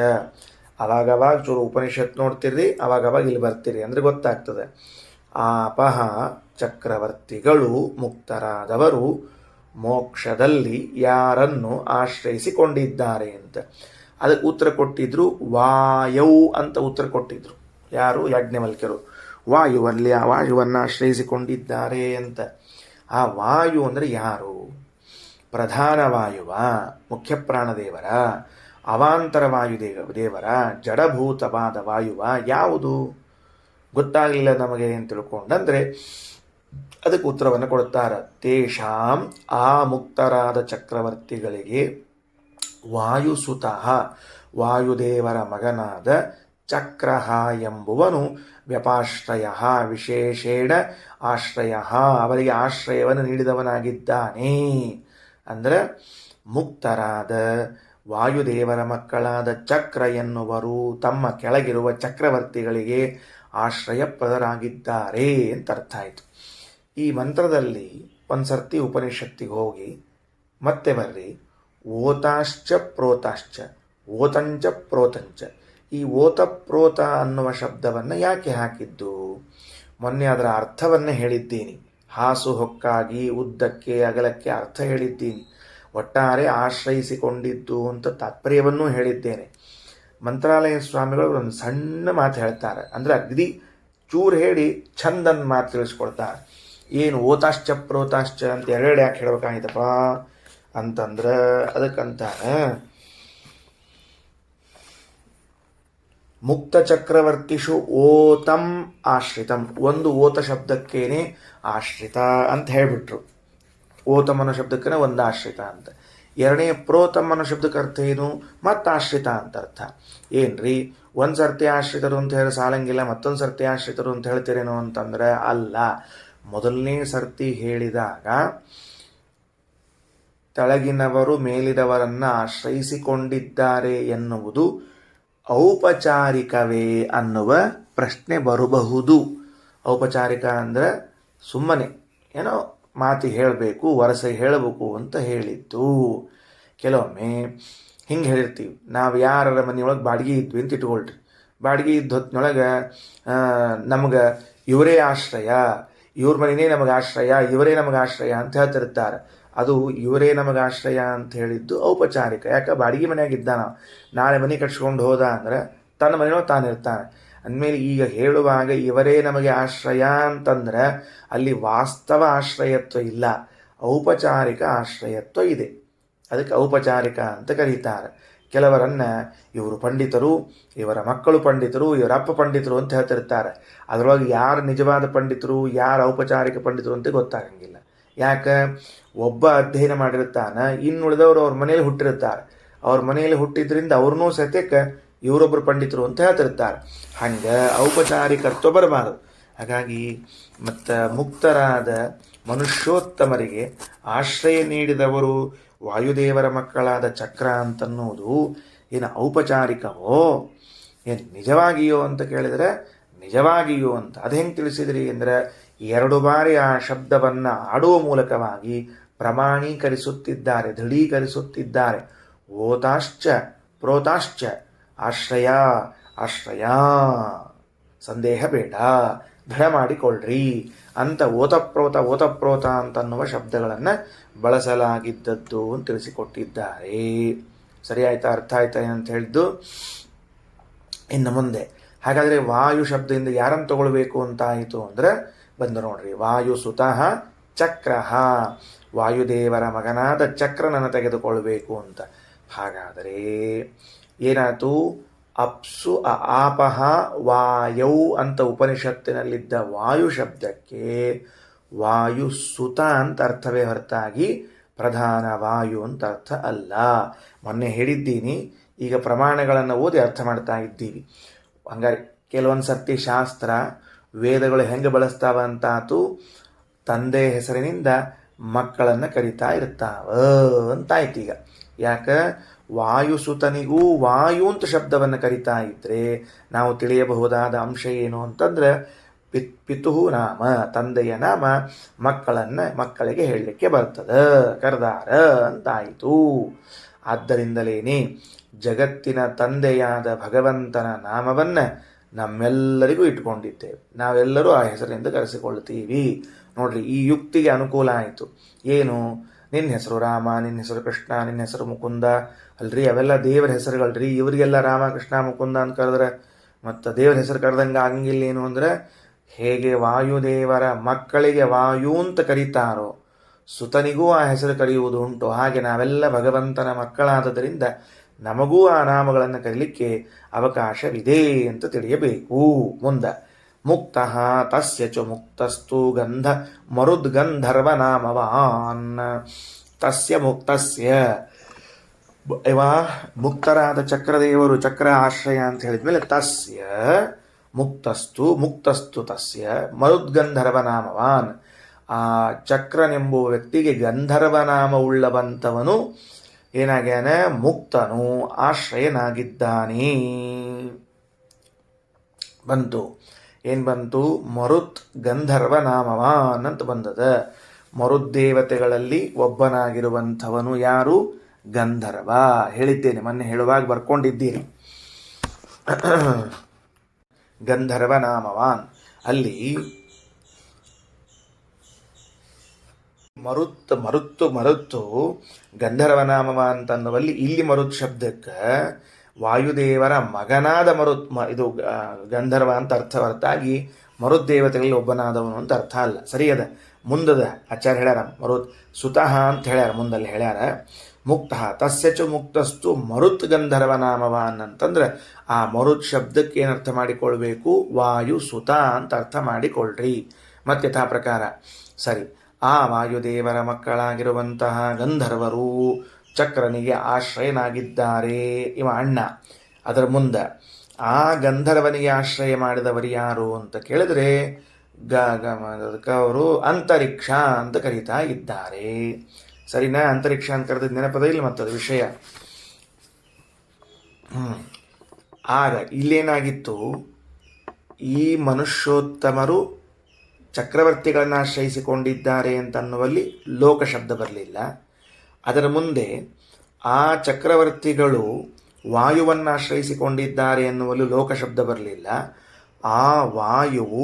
ಅವಾಗವಾಗ ಚೂರು ಉಪನಿಷತ್ ನೋಡ್ತಿರ್ರಿ, ಅವಾಗವಾಗ ಇಲ್ಲಿ ಬರ್ತೀರಿ ಅಂದರೆ ಗೊತ್ತಾಗ್ತದೆ. ಆಪಹ ಚಕ್ರವರ್ತಿಗಳು ಮುಕ್ತರಾದವರು ಮೋಕ್ಷದಲ್ಲಿ ಯಾರನ್ನು ಆಶ್ರಯಿಸಿಕೊಂಡಿದ್ದಾರೆ ಅಂತ. ಅದಕ್ಕೆ ಉತ್ತರ ಕೊಟ್ಟಿದ್ರು ವಾಯೌ ಅಂತ ಉತ್ತರ ಕೊಟ್ಟಿದ್ರು. ಯಾರು? ಯಾಜ್ಞವಲ್ಕ್ಯರು. ವಾಯುವನ್ನು ಆಶ್ರಯಿಸಿಕೊಂಡಿದ್ದಾರೆ ಅಂತ. ಆ ವಾಯು ಅಂದರೆ ಯಾರು? ಪ್ರಧಾನ ವಾಯುವ, ಮುಖ್ಯ ಪ್ರಾಣದೇವರ, ಅವಾಂತರ ವಾಯುದೇವರ, ಜಡಭೂತವಾದ ವಾಯುವ ಯಾವುದು? ಗೊತ್ತಾಗಲಿಲ್ಲ ನಮಗೆ ಅಂತ ತಿಳ್ಕೊಂಡಂದ್ರೆ ಅದಕ್ಕೆ ಉತ್ತರವನ್ನು ಕೊಡುತ್ತಾರೆ. ತೇಷಾಂ, ಆ ಮುಕ್ತರಾದ ಚಕ್ರವರ್ತಿಗಳಿಗೆ ವಾಯುಸುತಃ, ವಾಯುದೇವರ ಮಗನಾದ ಚಕ್ರಃ ಎಂಬುವನು ವ್ಯಪಾಶ್ರಯ, ವಿಶೇಷೇಣ ಆಶ್ರಯ, ಅವರಿಗೆ ಆಶ್ರಯವನ್ನು ನೀಡಿದವನಾಗಿದ್ದಾನೆ. ಅಂದರೆ ಮುಕ್ತರಾದ ವಾಯುದೇವರ ಮಕ್ಕಳಾದ ಚಕ್ರ ಎನ್ನುವರು ತಮ್ಮ ಕೆಳಗಿರುವ ಚಕ್ರವರ್ತಿಗಳಿಗೆ ಆಶ್ರಯಪ್ರದರಾಗಿದ್ದಾರೆ ಅಂತ ಅರ್ಥ ಆಯಿತು. ಈ ಮಂತ್ರದಲ್ಲಿ ಒಂದ್ಸರ್ತಿ ಉಪನಿಷತ್ತಿಗೆ ಹೋಗಿ ಮತ್ತೆ ಬರ್ರಿ. ಓತಾಶ್ಚ ಪ್ರೋತಾಶ್ಚ, ಓತಂಚ ಪ್ರೋತಂಚ. ಈ ಓತ ಪ್ರೋತ ಅನ್ನುವ ಶಬ್ದವನ್ನು ಯಾಕೆ ಹಾಕಿದ್ದು? ಮೊನ್ನೆ ಅದರ ಅರ್ಥವನ್ನು ಹೇಳಿದ್ದೀನಿ. ಹಾಸು ಹೊಕ್ಕಾಗಿ ಉದ್ದಕ್ಕೆ ಅಗಲಕ್ಕೆ ಅರ್ಥ ಹೇಳಿದ್ದೀನಿ. ಒಟ್ಟಾರೆ ಆಶ್ರಯಿಸಿಕೊಂಡಿದ್ದು ಅಂತ ತಾತ್ಪರ್ಯವನ್ನೂ ಹೇಳಿದ್ದೇನೆ. ಮಂತ್ರಾಲಯ ಸ್ವಾಮಿಗಳು ಒಂದು ಸಣ್ಣ ಮಾತು ಹೇಳ್ತಾರೆ, ಅಂದರೆ ಅಗದಿ ಚೂರು ಹೇಳಿ ಚಂದನ್ ಮಾತು ತಿಳಿಸ್ಕೊಡ್ತಾರೆ. ಏನು ಓತಾಶ್ಚ ಪ್ರೋತಾಶ್ಚ ಅಂತ ಎರಡೆರಡು ಯಾಕೆ ಹೇಳ್ಬೇಕಾಗಿತ್ತಪ್ಪ ಅಂತಂದ್ರೆ ಅದಕ್ಕಂತಾರೆ ಮುಕ್ತ ಚಕ್ರವರ್ತಿಷು ಓತಂ ಆಶ್ರಿತಂ. ಒಂದು ಓತ ಶಬ್ದಕ್ಕೇನೆ ಆಶ್ರಿತ ಅಂತ ಹೇಳಿಬಿಟ್ರು. ಓತಮ್ ಅನ್ನೋ ಶಬ್ದಕ್ಕೇನೆ ಒಂದು ಆಶ್ರಿತ ಅಂತ. ಎರಡನೇ ಪ್ರೋತಮ್ ಅನ್ನೋ ಶಬ್ದಕ್ಕೆ ಅರ್ಥ ಏನು? ಮತ್ತೆ ಆಶ್ರಿತ ಅಂತ ಅರ್ಥ. ಏನ್ರಿ ಒಂದು ಸರ್ತಿ ಆಶ್ರಿತರು ಅಂತ ಹೇಳಿ ಸಾಲಂಗಿಲ್ಲ, ಮತ್ತೊಂದು ಸರ್ತಿ ಆಶ್ರಿತರು ಅಂತ ಹೇಳ್ತೀರೇನೋ ಅಂತಂದ್ರೆ ಅಲ್ಲ. ಮೊದಲನೇ ಸರ್ತಿ ಹೇಳಿದಾಗ ತೆಳಗಿನವರು ಮೇಲಿದವರನ್ನ ಆಶ್ರಯಿಸಿಕೊಂಡಿದ್ದಾರೆ ಎನ್ನುವುದು ಔಪಚಾರಿಕವೇ ಅನ್ನುವ ಪ್ರಶ್ನೆ ಬರಬಹುದು. ಔಪಚಾರಿಕ ಅಂದರೆ ಸುಮ್ಮನೆ ಏನೋ ಮಾತಿ ಹೇಳಬೇಕು, ವರಸೆ ಹೇಳಬೇಕು ಅಂತ ಹೇಳಿದ್ದು. ಕೆಲವೊಮ್ಮೆ ಹಿಂಗೆ ಹೇಳಿರ್ತೀವಿ, ನಾವು ಯಾರ ಮನೆಯೊಳಗೆ ಬಾಡಿಗೆ ಇದ್ವಿ ಅಂತ ಇಟ್ಕೊಳ್ರಿ. ಬಾಡಿಗೆ ಇದ್ದ ಹೊತ್ತಿನೊಳಗೆ ನಮ್ಗೆ ಇವರೇ ಆಶ್ರಯ, ಇವ್ರ ಮನೆಯೇ ನಮಗೆ ಆಶ್ರಯ, ಇವರೇ ನಮಗೆ ಆಶ್ರಯ ಅಂತ ಹೇಳ್ತಿರ್ತಾರೆ. ಅದು ಇವರೇ ನಮಗೆ ಆಶ್ರಯ ಅಂತ ಹೇಳಿದ್ದು ಔಪಚಾರಿಕ. ಯಾಕೆ? ಬಾಡಿಗೆ ಮನೆಯಾಗಿದ್ದಾನ, ನಾಳೆ ಮನೆ ಕಟ್ಸ್ಕೊಂಡು ಹೋದ ಅಂದರೆ ತನ್ನ ಮನೆಯೊಳಗೆ ತಾನಿರ್ತಾನೆ. ಅಂದಮೇಲೆ ಈಗ ಹೇಳುವಾಗ ಇವರೇ ನಮಗೆ ಆಶ್ರಯ ಅಂತಂದ್ರೆ ಅಲ್ಲಿ ವಾಸ್ತವ ಆಶ್ರಯತ್ವ ಇಲ್ಲ, ಔಪಚಾರಿಕ ಆಶ್ರಯತ್ವ ಇದೆ. ಅದಕ್ಕೆ ಔಪಚಾರಿಕ ಅಂತ ಕರೀತಾರೆ. ಕೆಲವರನ್ನ ಇವರು ಪಂಡಿತರು, ಇವರ ಮಕ್ಕಳು ಪಂಡಿತರು, ಇವರಪ್ಪ ಪಂಡಿತರು ಅಂತ ಹೇಳ್ತಿರ್ತಾರೆ. ಅದರೊಳಗೆ ಯಾರು ನಿಜವಾದ ಪಂಡಿತರು, ಯಾರು ಔಪಚಾರಿಕ ಪಂಡಿತರು ಅಂತ ಗೊತ್ತಾಗಂಗಿಲ್ಲ. ಯಾಕೆ? ಒಬ್ಬ ಅಧ್ಯಯನ ಮಾಡಿರ್ತಾನೆ, ಇನ್ನುಳಿದವರು ಅವ್ರ ಮನೇಲಿ ಹುಟ್ಟಿರ್ತಾರೆ. ಅವ್ರ ಮನೆಯಲ್ಲಿ ಹುಟ್ಟಿದ್ರಿಂದ ಅವ್ರನ್ನೂ ಸತ್ಯಕ್ಕೆ ಇವರೊಬ್ಬರು ಪಂಡಿತರು ಅಂತ ಹೇಳ್ತಿರ್ತಾರೆ. ಹಂಗೆ ಔಪಚಾರಿಕತ್ವ ಬರಬಾರದು. ಹಾಗಾಗಿ ಮತ್ತು ಮುಕ್ತರಾದ ಮನುಷ್ಯೋತ್ತಮರಿಗೆ ಆಶ್ರಯ ನೀಡಿದವರು ವಾಯುದೇವರ ಮಕ್ಕಳಾದ ಚಕ್ರ ಅಂತನ್ನುವುದು ಏನು ಔಪಚಾರಿಕವೋ ಏನು ನಿಜವಾಗಿಯೋ ಅಂತ ಕೇಳಿದರೆ ನಿಜವಾಗಿಯೋ ಅಂತ. ಅದು ಹೆಂಗೆ ತಿಳಿಸಿದ್ರಿ ಅಂದರೆ 2 ಬಾರಿ ಆ ಶಬ್ದವನ್ನು ಆಡುವ ಮೂಲಕವಾಗಿ ಪ್ರಮಾಣೀಕರಿಸುತ್ತಿದ್ದಾರೆ, ದೃಢೀಕರಿಸುತ್ತಿದ್ದಾರೆ. ಓತಾಶ್ಚ ಪ್ರೋತಾಶ್ಚ, ಆಶ್ರಯ ಆಶ್ರಯ, ಸಂದೇಹ ಬೇಡ, ದೃಢ ಮಾಡಿಕೊಳ್ಳ್ರಿ ಅಂತ ಓತಪ್ರೋತ ಅಂತನ್ನುವ ಶಬ್ದಗಳನ್ನು ಬಳಸಲಾಗಿದ್ದದ್ದು ಅಂತ ತಿಳಿಸಿಕೊಟ್ಟಿದ್ದಾರೆ. ಸರಿ ಆಯ್ತಾ? ಅರ್ಥ ಆಯ್ತಾ ಅಂತ ಹೇಳಿದ್ದು. ಇನ್ನು ಮುಂದೆ ಹಾಗಾದರೆ ವಾಯು ಶಬ್ದದಿಂದ ಯಾರನ್ನು ತಗೊಳ್ಬೇಕು ಅಂತ ಆಯಿತು ಅಂದರೆ ಬಂದು ನೋಡ್ರಿ. ವಾಯು ಸುತಃ ಚಕ್ರ, ವಾಯುದೇವರ ಮಗನಾದ ಚಕ್ರನನ್ನು ತೆಗೆದುಕೊಳ್ಬೇಕು ಅಂತ. ಹಾಗಾದರೆ ಏನಾಯ್ತು? ಅಪ್ಸು ಆಪಹ ವಾಯೌ ಅಂತ ಉಪನಿಷತ್ತಿನಲ್ಲಿದ್ದ ವಾಯು ಶಬ್ದಕ್ಕೆ ವಾಯುಸುತ ಅಂತ ಅರ್ಥವೇ ಹೊರತಾಗಿ ಪ್ರಧಾನ ವಾಯು ಅಂತ ಅರ್ಥ ಅಲ್ಲ. ಮೊನ್ನೆ ಹೇಳಿದ್ದೀನಿ, ಈಗ ಪ್ರಮಾಣಗಳನ್ನು ಓದಿ ಅರ್ಥ ಮಾಡ್ತಾ ಇದ್ದೀವಿ. ಹಂಗಾರೆ ಕೆಲವೊಂದು ಸರ್ತಿ ಶಾಸ್ತ್ರ ವೇದಗಳು ಹೆಂಗೆ ಬಳಸ್ತಾವ ಅಂತಾತು, ತಂದೆ ಹೆಸರಿನಿಂದ ಮಕ್ಕಳನ್ನು ಕರಿತಾ ಇರ್ತಾವ ಅಂತಾಯ್ತು. ಈಗ ಯಾಕೆ ವಾಯುಸುತನಿಗೂ ವಾಯು ಅಂತ ಶಬ್ದವನ್ನು ಕರಿತಾ ಇದ್ರೆ ನಾವು ತಿಳಿಯಬಹುದಾದ ಅಂಶ ಏನು ಅಂತಂದ್ರೆ, ಪಿತು ನಾಮ, ತಂದೆಯ ನಾಮ ಮಕ್ಕಳಿಗೆ ಹೇಳಲಿಕ್ಕೆ ಬರ್ತದೆ, ಕರೆದಾರ ಅಂತಾಯಿತು. ಆದ್ದರಿಂದಲೇನೆ ಜಗತ್ತಿನ ತಂದೆಯಾದ ಭಗವಂತನ ನಾಮವನ್ನು ನಮ್ಮೆಲ್ಲರಿಗೂ ಇಟ್ಕೊಂಡಿದ್ದೇವೆ. ನಾವೆಲ್ಲರೂ ಆ ಹೆಸರಿನಿಂದ ಕರೆಸಿಕೊಳ್ತೀವಿ. ನೋಡ್ರಿ, ಈ ಯುಕ್ತಿಗೆ ಅನುಕೂಲ ಆಯಿತು. ಏನು? ನಿನ್ನ ಹೆಸರು ರಾಮ, ನಿನ್ನ ಹೆಸರು ಕೃಷ್ಣ, ನಿನ್ನ ಹೆಸರು ಮುಕುಂದ ಅಲ್ರಿ, ಅವೆಲ್ಲ ದೇವರ ಹೆಸರುಗಳ್ರಿ. ಇವರಿಗೆಲ್ಲ ರಾಮ ಕೃಷ್ಣ ಮುಕುಂದ ಅಂತ ಕರೆದ್ರೆ ಮತ್ತು ದೇವರ ಹೆಸರು ಕರೆದಂಗೆ ಆಗಂಗಿಲ್ಲ. ಏನು ಅಂದರೆ, ಹೇಗೆ ವಾಯುದೇವರ ಮಕ್ಕಳಿಗೆ ವಾಯು ಅಂತ ಕರೀತಾರೋ ಸುತನಿಗೂ ಆ ಹೆಸರು ಕರೆಯುವುದು ಉಂಟು. ಹಾಗೆ ನಾವೆಲ್ಲ ಭಗವಂತನ ಮಕ್ಕಳಾದದರಿಂದ ನಮಗೂ ಆ ನಾಮಗಳನ್ನು ಕರೀಲಿಕ್ಕೆ ಅವಕಾಶವಿದೆ ಅಂತ ತಿಳಿಯಬೇಕು. ಮುಂದೆ ಮುಕ್ತ ತಸ್ಯ ಚ ಮುಕ್ತಸ್ತು ಗಂಧ ಮರುದ್ಗಂಧರ್ವ ನಾಮವಾನ್. ತಸ್ಯ ಮುಕ್ತಸ್ಯ ಮುಕ್ತರಾದ ಚಕ್ರದೇವರು ಚಕ್ರ ಆಶ್ರಯ ಅಂತ ಹೇಳಿದ್ಮೇಲೆ ತಸ್ಯ ಮುಕ್ತಸ್ತು ತಸ್ಯ ಮರುದ್ಗಂಧರ್ವ ನಾಮವಾನ್. ಆ ಚಕ್ರನೆಂಬುವ ವ್ಯಕ್ತಿಗೆ ಗಂಧರ್ವ ನಾಮ ಉಳ್ಳವಂತವನು ಏನಾಗ್ಯಾನ? ಮುಕ್ತನು, ಆಶ್ರಯನಾಗಿದ್ದಾನೆ. ಬಂತು. ಏನು ಬಂತು? ಮರುತ್ ಗಂಧರ್ವ ನಾಮವಾನ್ ಅಂತ ಬಂದದ. ಮರುದ್ದೇವತೆಗಳಲ್ಲಿ ಒಬ್ಬನಾಗಿರುವಂಥವನು ಯಾರು? ಗಂಧರ್ವ. ಹೇಳಿದ್ದೇನೆ ಮೊನ್ನೆ, ಹೇಳುವಾಗ ಬರ್ಕೊಂಡಿದ್ದೀರಿ. ಗಂಧರ್ವ ನಾಮವಾನ್. ಅಲ್ಲಿ ಮರುತ್ತು ಗಂಧರ್ವ ನಾಮವಾನ್ ಅಂತನ್ನುವಲ್ಲಿ ಇಲ್ಲಿ ಮರುತ್ ಶಬ್ದಕ್ಕೆ ವಾಯುದೇವರ ಮಗನಾದ ಇದು ಗಂಧರ್ವ ಅಂತ ಅರ್ಥ ಹೊರತಾಗಿ ಮರುದ್ದೇವತೆಗಳಲ್ಲಿ ಒಬ್ಬನಾದವನು ಅಂತ ಅರ್ಥ ಅಲ್ಲ. ಸರಿಯದ. ಮುಂದದ ಆಚಾರ್ಯ ಹೇಳ್ಯಾರ ಮರುತ್ ಸುತಃ ಅಂತ ಹೇಳ್ಯಾರ, ಮುಂದಲ್ಲಿ ಹೇಳ್ಯಾರ ಮುಕ್ತ ತಸ್ಯ ಚ ಮುಕ್ತಸ್ತು ಮರುತ್ ಗಂಧರ್ವ ನಾಮವಾನ್ ಅಂತಂದ್ರೆ ಆ ಮರುತ್ ಶಬ್ದಕ್ಕೆ ಏನರ್ಥ ಮಾಡಿಕೊಳ್ಬೇಕು? ವಾಯು ಸುತ ಅಂತ ಅರ್ಥ ಮಾಡಿಕೊಳ್ಳ್ರಿ. ಮತ್ತೆ ಯಥಾ ಪ್ರಕಾರ ಸರಿ, ಆ ವಾಯುದೇವರ ಮಕ್ಕಳಾಗಿರುವಂತಹ ಗಂಧರ್ವರು ಚಕ್ರನಿಗೆ ಆಶ್ರಯನಾಗಿದ್ದಾರೆ. ಇವ ಅಣ್ಣ. ಅದರ ಮುಂದೆ ಆ ಗಂಧರ್ವನಿಗೆ ಆಶ್ರಯ ಮಾಡಿದವರು ಯಾರು ಅಂತ ಕೇಳಿದ್ರೆ ಅದಕ್ಕೆ ಅವರು ಅಂತರಿಕ್ಷ ಅಂತ ಕರೀತಾ ಇದ್ದಾರೆ. ಸರಿನಾ? ಅಂತರಿಕ್ಷ ಅಂತ ಕರೆದ ನೆನಪದ ಇಲ್ಲ ಮತ್ತದು ವಿಷಯ. ಆಗ ಇಲ್ಲೇನಾಗಿತ್ತು? ಈ ಮನುಷ್ಯೋತ್ತಮರು ಚಕ್ರವರ್ತಿಗಳನ್ನು ಆಶ್ರಯಿಸಿಕೊಂಡಿದ್ದಾರೆ ಅಂತನ್ನುವಲ್ಲಿ ಲೋಕ ಶಬ್ದ ಬರಲಿಲ್ಲ. ಅದರ ಮುಂದೆ ಆ ಚಕ್ರವರ್ತಿಗಳು ವಾಯುವನ್ನು ಆಶ್ರಯಿಸಿಕೊಂಡಿದ್ದಾರೆ ಎನ್ನುವಲ್ಲಿ ಲೋಕ ಶಬ್ದ ಬರಲಿಲ್ಲ. ಆ ವಾಯುವು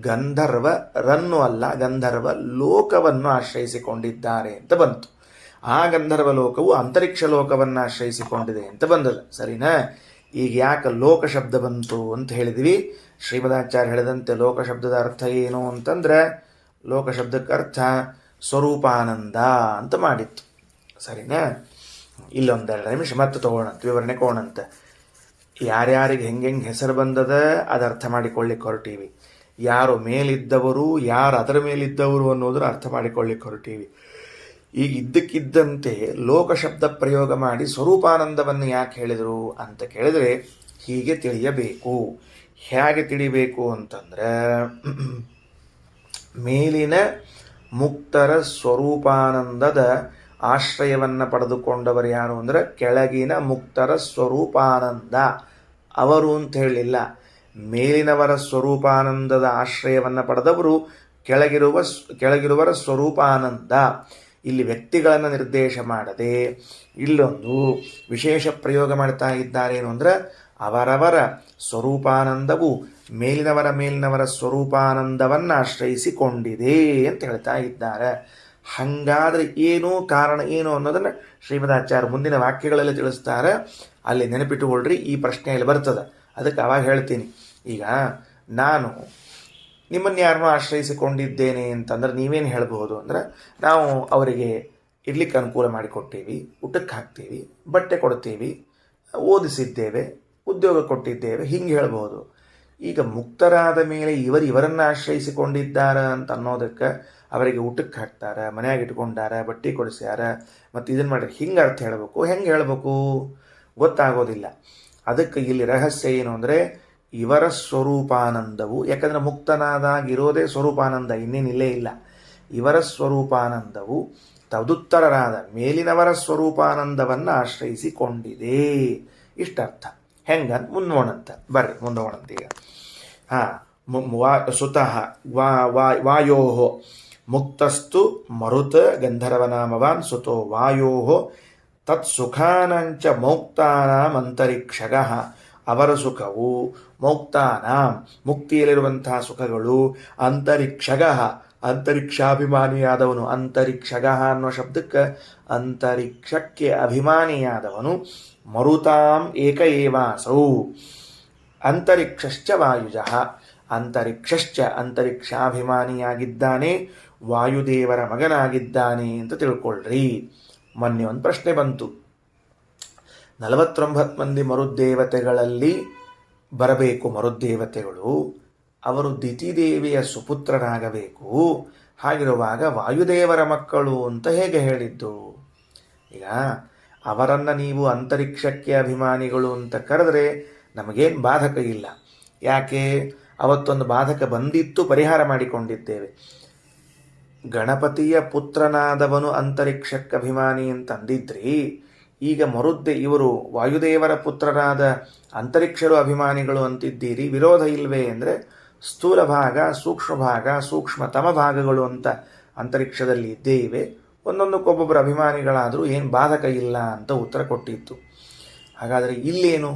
ಗಂಧರ್ವರನ್ನು ಅಲ್ಲ, ಗಂಧರ್ವ ಲೋಕವನ್ನು ಆಶ್ರಯಿಸಿಕೊಂಡಿದ್ದಾರೆ ಅಂತ ಬಂತು. ಆ ಗಂಧರ್ವ ಲೋಕವು ಅಂತರಿಕ್ಷ ಲೋಕವನ್ನು ಆಶ್ರಯಿಸಿಕೊಂಡಿದೆ ಅಂತ ಬಂದದ. ಸರಿನಾ? ಈಗ ಯಾಕೆ ಲೋಕ ಶಬ್ದ ಬಂತು ಅಂತ ಹೇಳಿದ್ವಿ. ಶ್ರೀಮದಾಚಾರ್ಯ ಹೇಳಿದಂತೆ ಲೋಕ ಶಬ್ದದ ಅರ್ಥ ಏನು ಅಂತಂದ್ರೆ, ಲೋಕ ಶಬ್ದಕ್ಕೆ ಅರ್ಥ ಸ್ವರೂಪಾನಂದ ಅಂತ ಮಾಡಿತ್ತು. ಸರಿನಾ? ಇಲ್ಲೊಂದೆರಡು ನಿಮಿಷ ಮತ್ತೆ ತಗೊಳ್ಳಂತ ವಿವರಣೆ ಕೊಡೋಣಂತ. ಯಾರ್ಯಾರಿಗೆ ಹೆಂಗೆ ಹೆಸರು ಬಂದದ ಅದು ಅರ್ಥ ಮಾಡಿಕೊಳ್ಳಿಕ್ಕೆ ಹೊರಟೀವಿ. ಯಾರು ಮೇಲಿದ್ದವರು, ಯಾರು ಅದರ ಮೇಲಿದ್ದವರು ಅನ್ನೋದ್ರ ಅರ್ಥ ಮಾಡಿಕೊಳ್ಳಿಕ್ಕೆ ಹೊರಟೀವಿ. ಈಗ ಇದ್ದಕ್ಕಿದ್ದಂತೆ ಲೋಕ ಶಬ್ದ ಪ್ರಯೋಗ ಮಾಡಿ ಸ್ವರೂಪಾನಂದವನ್ನು ಯಾಕೆ ಹೇಳಿದರು ಅಂತ ಕೇಳಿದ್ರೆ ಹೀಗೆ ತಿಳಿಯಬೇಕು. ಹೇಗೆ ತಿಳಿಬೇಕು ಅಂತಂದ್ರೆ, ಮೇಲಿನ ಮುಕ್ತರ ಸ್ವರೂಪಾನಂದದ ಆಶ್ರಯವನ್ನು ಪಡೆದುಕೊಂಡವರು ಯಾರು ಅಂದರೆ ಕೆಳಗಿನ ಮುಕ್ತರ ಸ್ವರೂಪಾನಂದ ಅವರು ಅಂತ ಹೇಳಿಲ್ಲ. ಮೇಲಿನವರ ಸ್ವರೂಪಾನಂದದ ಆಶ್ರಯವನ್ನು ಪಡೆದವರು ಕೆಳಗಿರುವರ ಸ್ವರೂಪಾನಂದ. ಇಲ್ಲಿ ವ್ಯಕ್ತಿಗಳನ್ನು ನಿರ್ದೇಶ ಮಾಡದೆ ಇಲ್ಲೊಂದು ವಿಶೇಷ ಪ್ರಯೋಗ ಮಾಡ್ತಾ ಇದ್ದಾರೆ. ಏನು ಅಂದರೆ, ಅವರವರ ಸ್ವರೂಪಾನಂದವು ಮೇಲಿನವರ ಸ್ವರೂಪಾನಂದವನ್ನು ಆಶ್ರಯಿಸಿಕೊಂಡಿದೆ ಅಂತ ಹೇಳ್ತಾ ಇದ್ದಾರೆ. ಹಾಗಾದರೆ ಏನು ಕಾರಣ ಏನು ಅನ್ನೋದನ್ನು ಶ್ರೀಮದಾಚಾರ್ಯ ಮುಂದಿನ ವಾಕ್ಯಗಳಲ್ಲಿ ತಿಳಿಸ್ತಾರೆ. ಅಲ್ಲಿ ನೆನಪಿಟ್ಟುಕೊಳ್ಳ್ರಿ, ಈ ಪ್ರಶ್ನೆಯಲ್ಲಿ ಬರ್ತದೆ. ಅದಕ್ಕೆ ಅವಾಗ ಹೇಳ್ತೀನಿ. ಈಗ ನಾನು ನಿಮ್ಮನ್ನು ಯಾರನ್ನೂ ಆಶ್ರಯಿಸಿಕೊಂಡಿದ್ದೇನೆ ಅಂತಂದ್ರೆ ನೀವೇನು ಹೇಳ್ಬೋದು ಅಂದ್ರೆ, ನಾವು ಅವರಿಗೆ ಇರ್ಲಿಕ್ಕೆ ಅನುಕೂಲ ಮಾಡಿಕೊಡ್ತೀವಿ, ಊಟಕ್ಕೆ ಹಾಕ್ತೀವಿ, ಬಟ್ಟೆ ಕೊಡ್ತೀವಿ, ಓದಿಸಿದ್ದೇವೆ, ಉದ್ಯೋಗ ಕೊಟ್ಟಿದ್ದೇವೆ, ಹಿಂಗೆ ಹೇಳ್ಬೋದು. ಈಗ ಮುಕ್ತರಾದ ಮೇಲೆ ಇವರನ್ನು ಆಶ್ರಯಿಸಿಕೊಂಡಿದ್ದಾರ ಅಂತ ಅನ್ನೋದಕ್ಕೆ ಅವರಿಗೆ ಊಟಕ್ಕೆ ಹಾಕ್ತಾರ, ಮನೆಯಾಗ ಇಟ್ಕೊಂಡಾರ, ಬಟ್ಟೆ ಕೊಡಿಸ್ಯಾರ, ಮತ್ತು ಇದನ್ನು ಮಾಡಿ ಹಿಂಗೆ ಅರ್ಥ ಹೇಳಬೇಕು. ಹೆಂಗೆ ಹೇಳಬೇಕು ಗೊತ್ತಾಗೋದಿಲ್ಲ. ಅದಕ್ಕೆ ಇಲ್ಲಿ ರಹಸ್ಯ ಏನು ಅಂದರೆ, ಇವರ ಸ್ವರೂಪಾನಂದವು, ಯಾಕಂದರೆ ಮುಕ್ತನಾದಾಗಿರೋದೇ ಸ್ವರೂಪಾನಂದ, ಇನ್ನೇನಿಲ್ಲೇ ಇಲ್ಲ. ಇವರ ಸ್ವರೂಪಾನಂದವು ತದುತ್ತರರಾದ ಮೇಲಿನವರ ಸ್ವರೂಪಾನಂದವನ್ನು ಆಶ್ರಯಿಸಿಕೊಂಡಿದೆ. ಇಷ್ಟರ್ಥ. ಹೆಂಗಂತ ಮುಂದೋಣಂತ ಬರ್ರಿ, ಮುಂದೋಣಂತ ಈಗ. ಸುತಃ ವಾಯೋ ಮುಕ್ತಸ್ತು ಮರುತ್ ಗಂಧರ್ವನಾಮವಾನ್ ಸುತೋ ವಾಯೋ ತತ್ಸುಖಾನಂಚ ಮೌಕ್ತಾನಾಂ ಅಂತರಿಕ್ಷಗಃ. ಅವರ ಸುಖವು ಮೌಕ್ತಾನಾಂ ಮುಕ್ತಿಯಲ್ಲಿರುವಂತಹ ಸುಖಗಳು, ಅಂತರಿಕ್ಷಗಃ ಅಂತರಿಕ್ಷಾಭಿಮಾನಿಯಾದವನು. ಅಂತರಿಕ್ಷಗಃ ಅನ್ನೋ ಶಬ್ದಕ್ಕೆ ಅಂತರಿಕ್ಷಕ್ಕೆ ಅಭಿಮಾನಿಯಾದವನು. ಮರುತಾಂ ಏಕ ಏವಾಸೌ ಅಂತರಿಕ್ಷಶ್ಚ ವಾಯುಜಃ. ಅಂತರಿಕ್ಷಶ್ಚ ಅಂತರಿಕ್ಷಾಭಿಮಾನಿಯಾಗಿದ್ದಾನೆ, ವಾಯುದೇವರ ಮಗನಾಗಿದ್ದಾನೆ ಅಂತ ತಿಳ್ಕೊಳ್ರಿ. ಮೊನ್ನೆ ಒಂದು ಪ್ರಶ್ನೆ ಬಂತು, 49 ಮಂದಿ ಮರುದ್ದೇವತೆಗಳಲ್ಲಿ ಬರಬೇಕು ಮರುದ್ದೇವತೆಗಳು, ಅವರು ದಿತಿದೇವಿಯ ಸುಪುತ್ರರಾಗಬೇಕು. ಹಾಗಿರುವಾಗ ವಾಯುದೇವರ ಮಕ್ಕಳು ಅಂತ ಹೇಗೆ ಹೇಳಿದ್ದು? ಈಗ ಅವರನ್ನು ನೀವು ಅಂತರಿಕ್ಷಕ್ಕೆ ಅಭಿಮಾನಿಗಳು ಅಂತ ಕರೆದ್ರೆ ನಮಗೇನು ಬಾಧಕ ಇಲ್ಲ. ಯಾಕೆ? ಅವತ್ತೊಂದು ಬಾಧಕ ಬಂದಿತ್ತು, ಪರಿಹಾರ ಮಾಡಿಕೊಂಡಿದ್ದೇವೆ. ಗಣಪತಿಯ ಪುತ್ರನಾದವನು ಅಂತರಿಕ್ಷಕ್ಕೆ ಅಭಿಮಾನಿ ಅಂತ ಅಂದಿದ್ರಿ. ಈಗ ಇವರು ವಾಯುದೇವರ ಪುತ್ರರಾದ ಅಂತರಿಕ್ಷರು ಅಭಿಮಾನಿಗಳು ಅಂತಿದ್ದೀರಿ. ವಿರೋಧ ಇಲ್ವೇ ಅಂದರೆ, ಸ್ಥೂಲ ಭಾಗ, ಸೂಕ್ಷ್ಮ ಭಾಗ, ಸೂಕ್ಷ್ಮತಮ ಭಾಗಗಳು ಅಂತ ಅಂತರಿಕ್ಷದಲ್ಲಿ ಇದ್ದೇ ಇವೆ. ಒಂದೊಂದಕ್ಕೊಬ್ಬೊಬ್ಬರು ಅಭಿಮಾನಿಗಳಾದರೂ ಏನು ಬಾಧಕ ಇಲ್ಲ ಅಂತ ಉತ್ತರ ಕೊಟ್ಟಿತ್ತು. ಹಾಗಾದರೆ ಇಲ್ಲೇನು?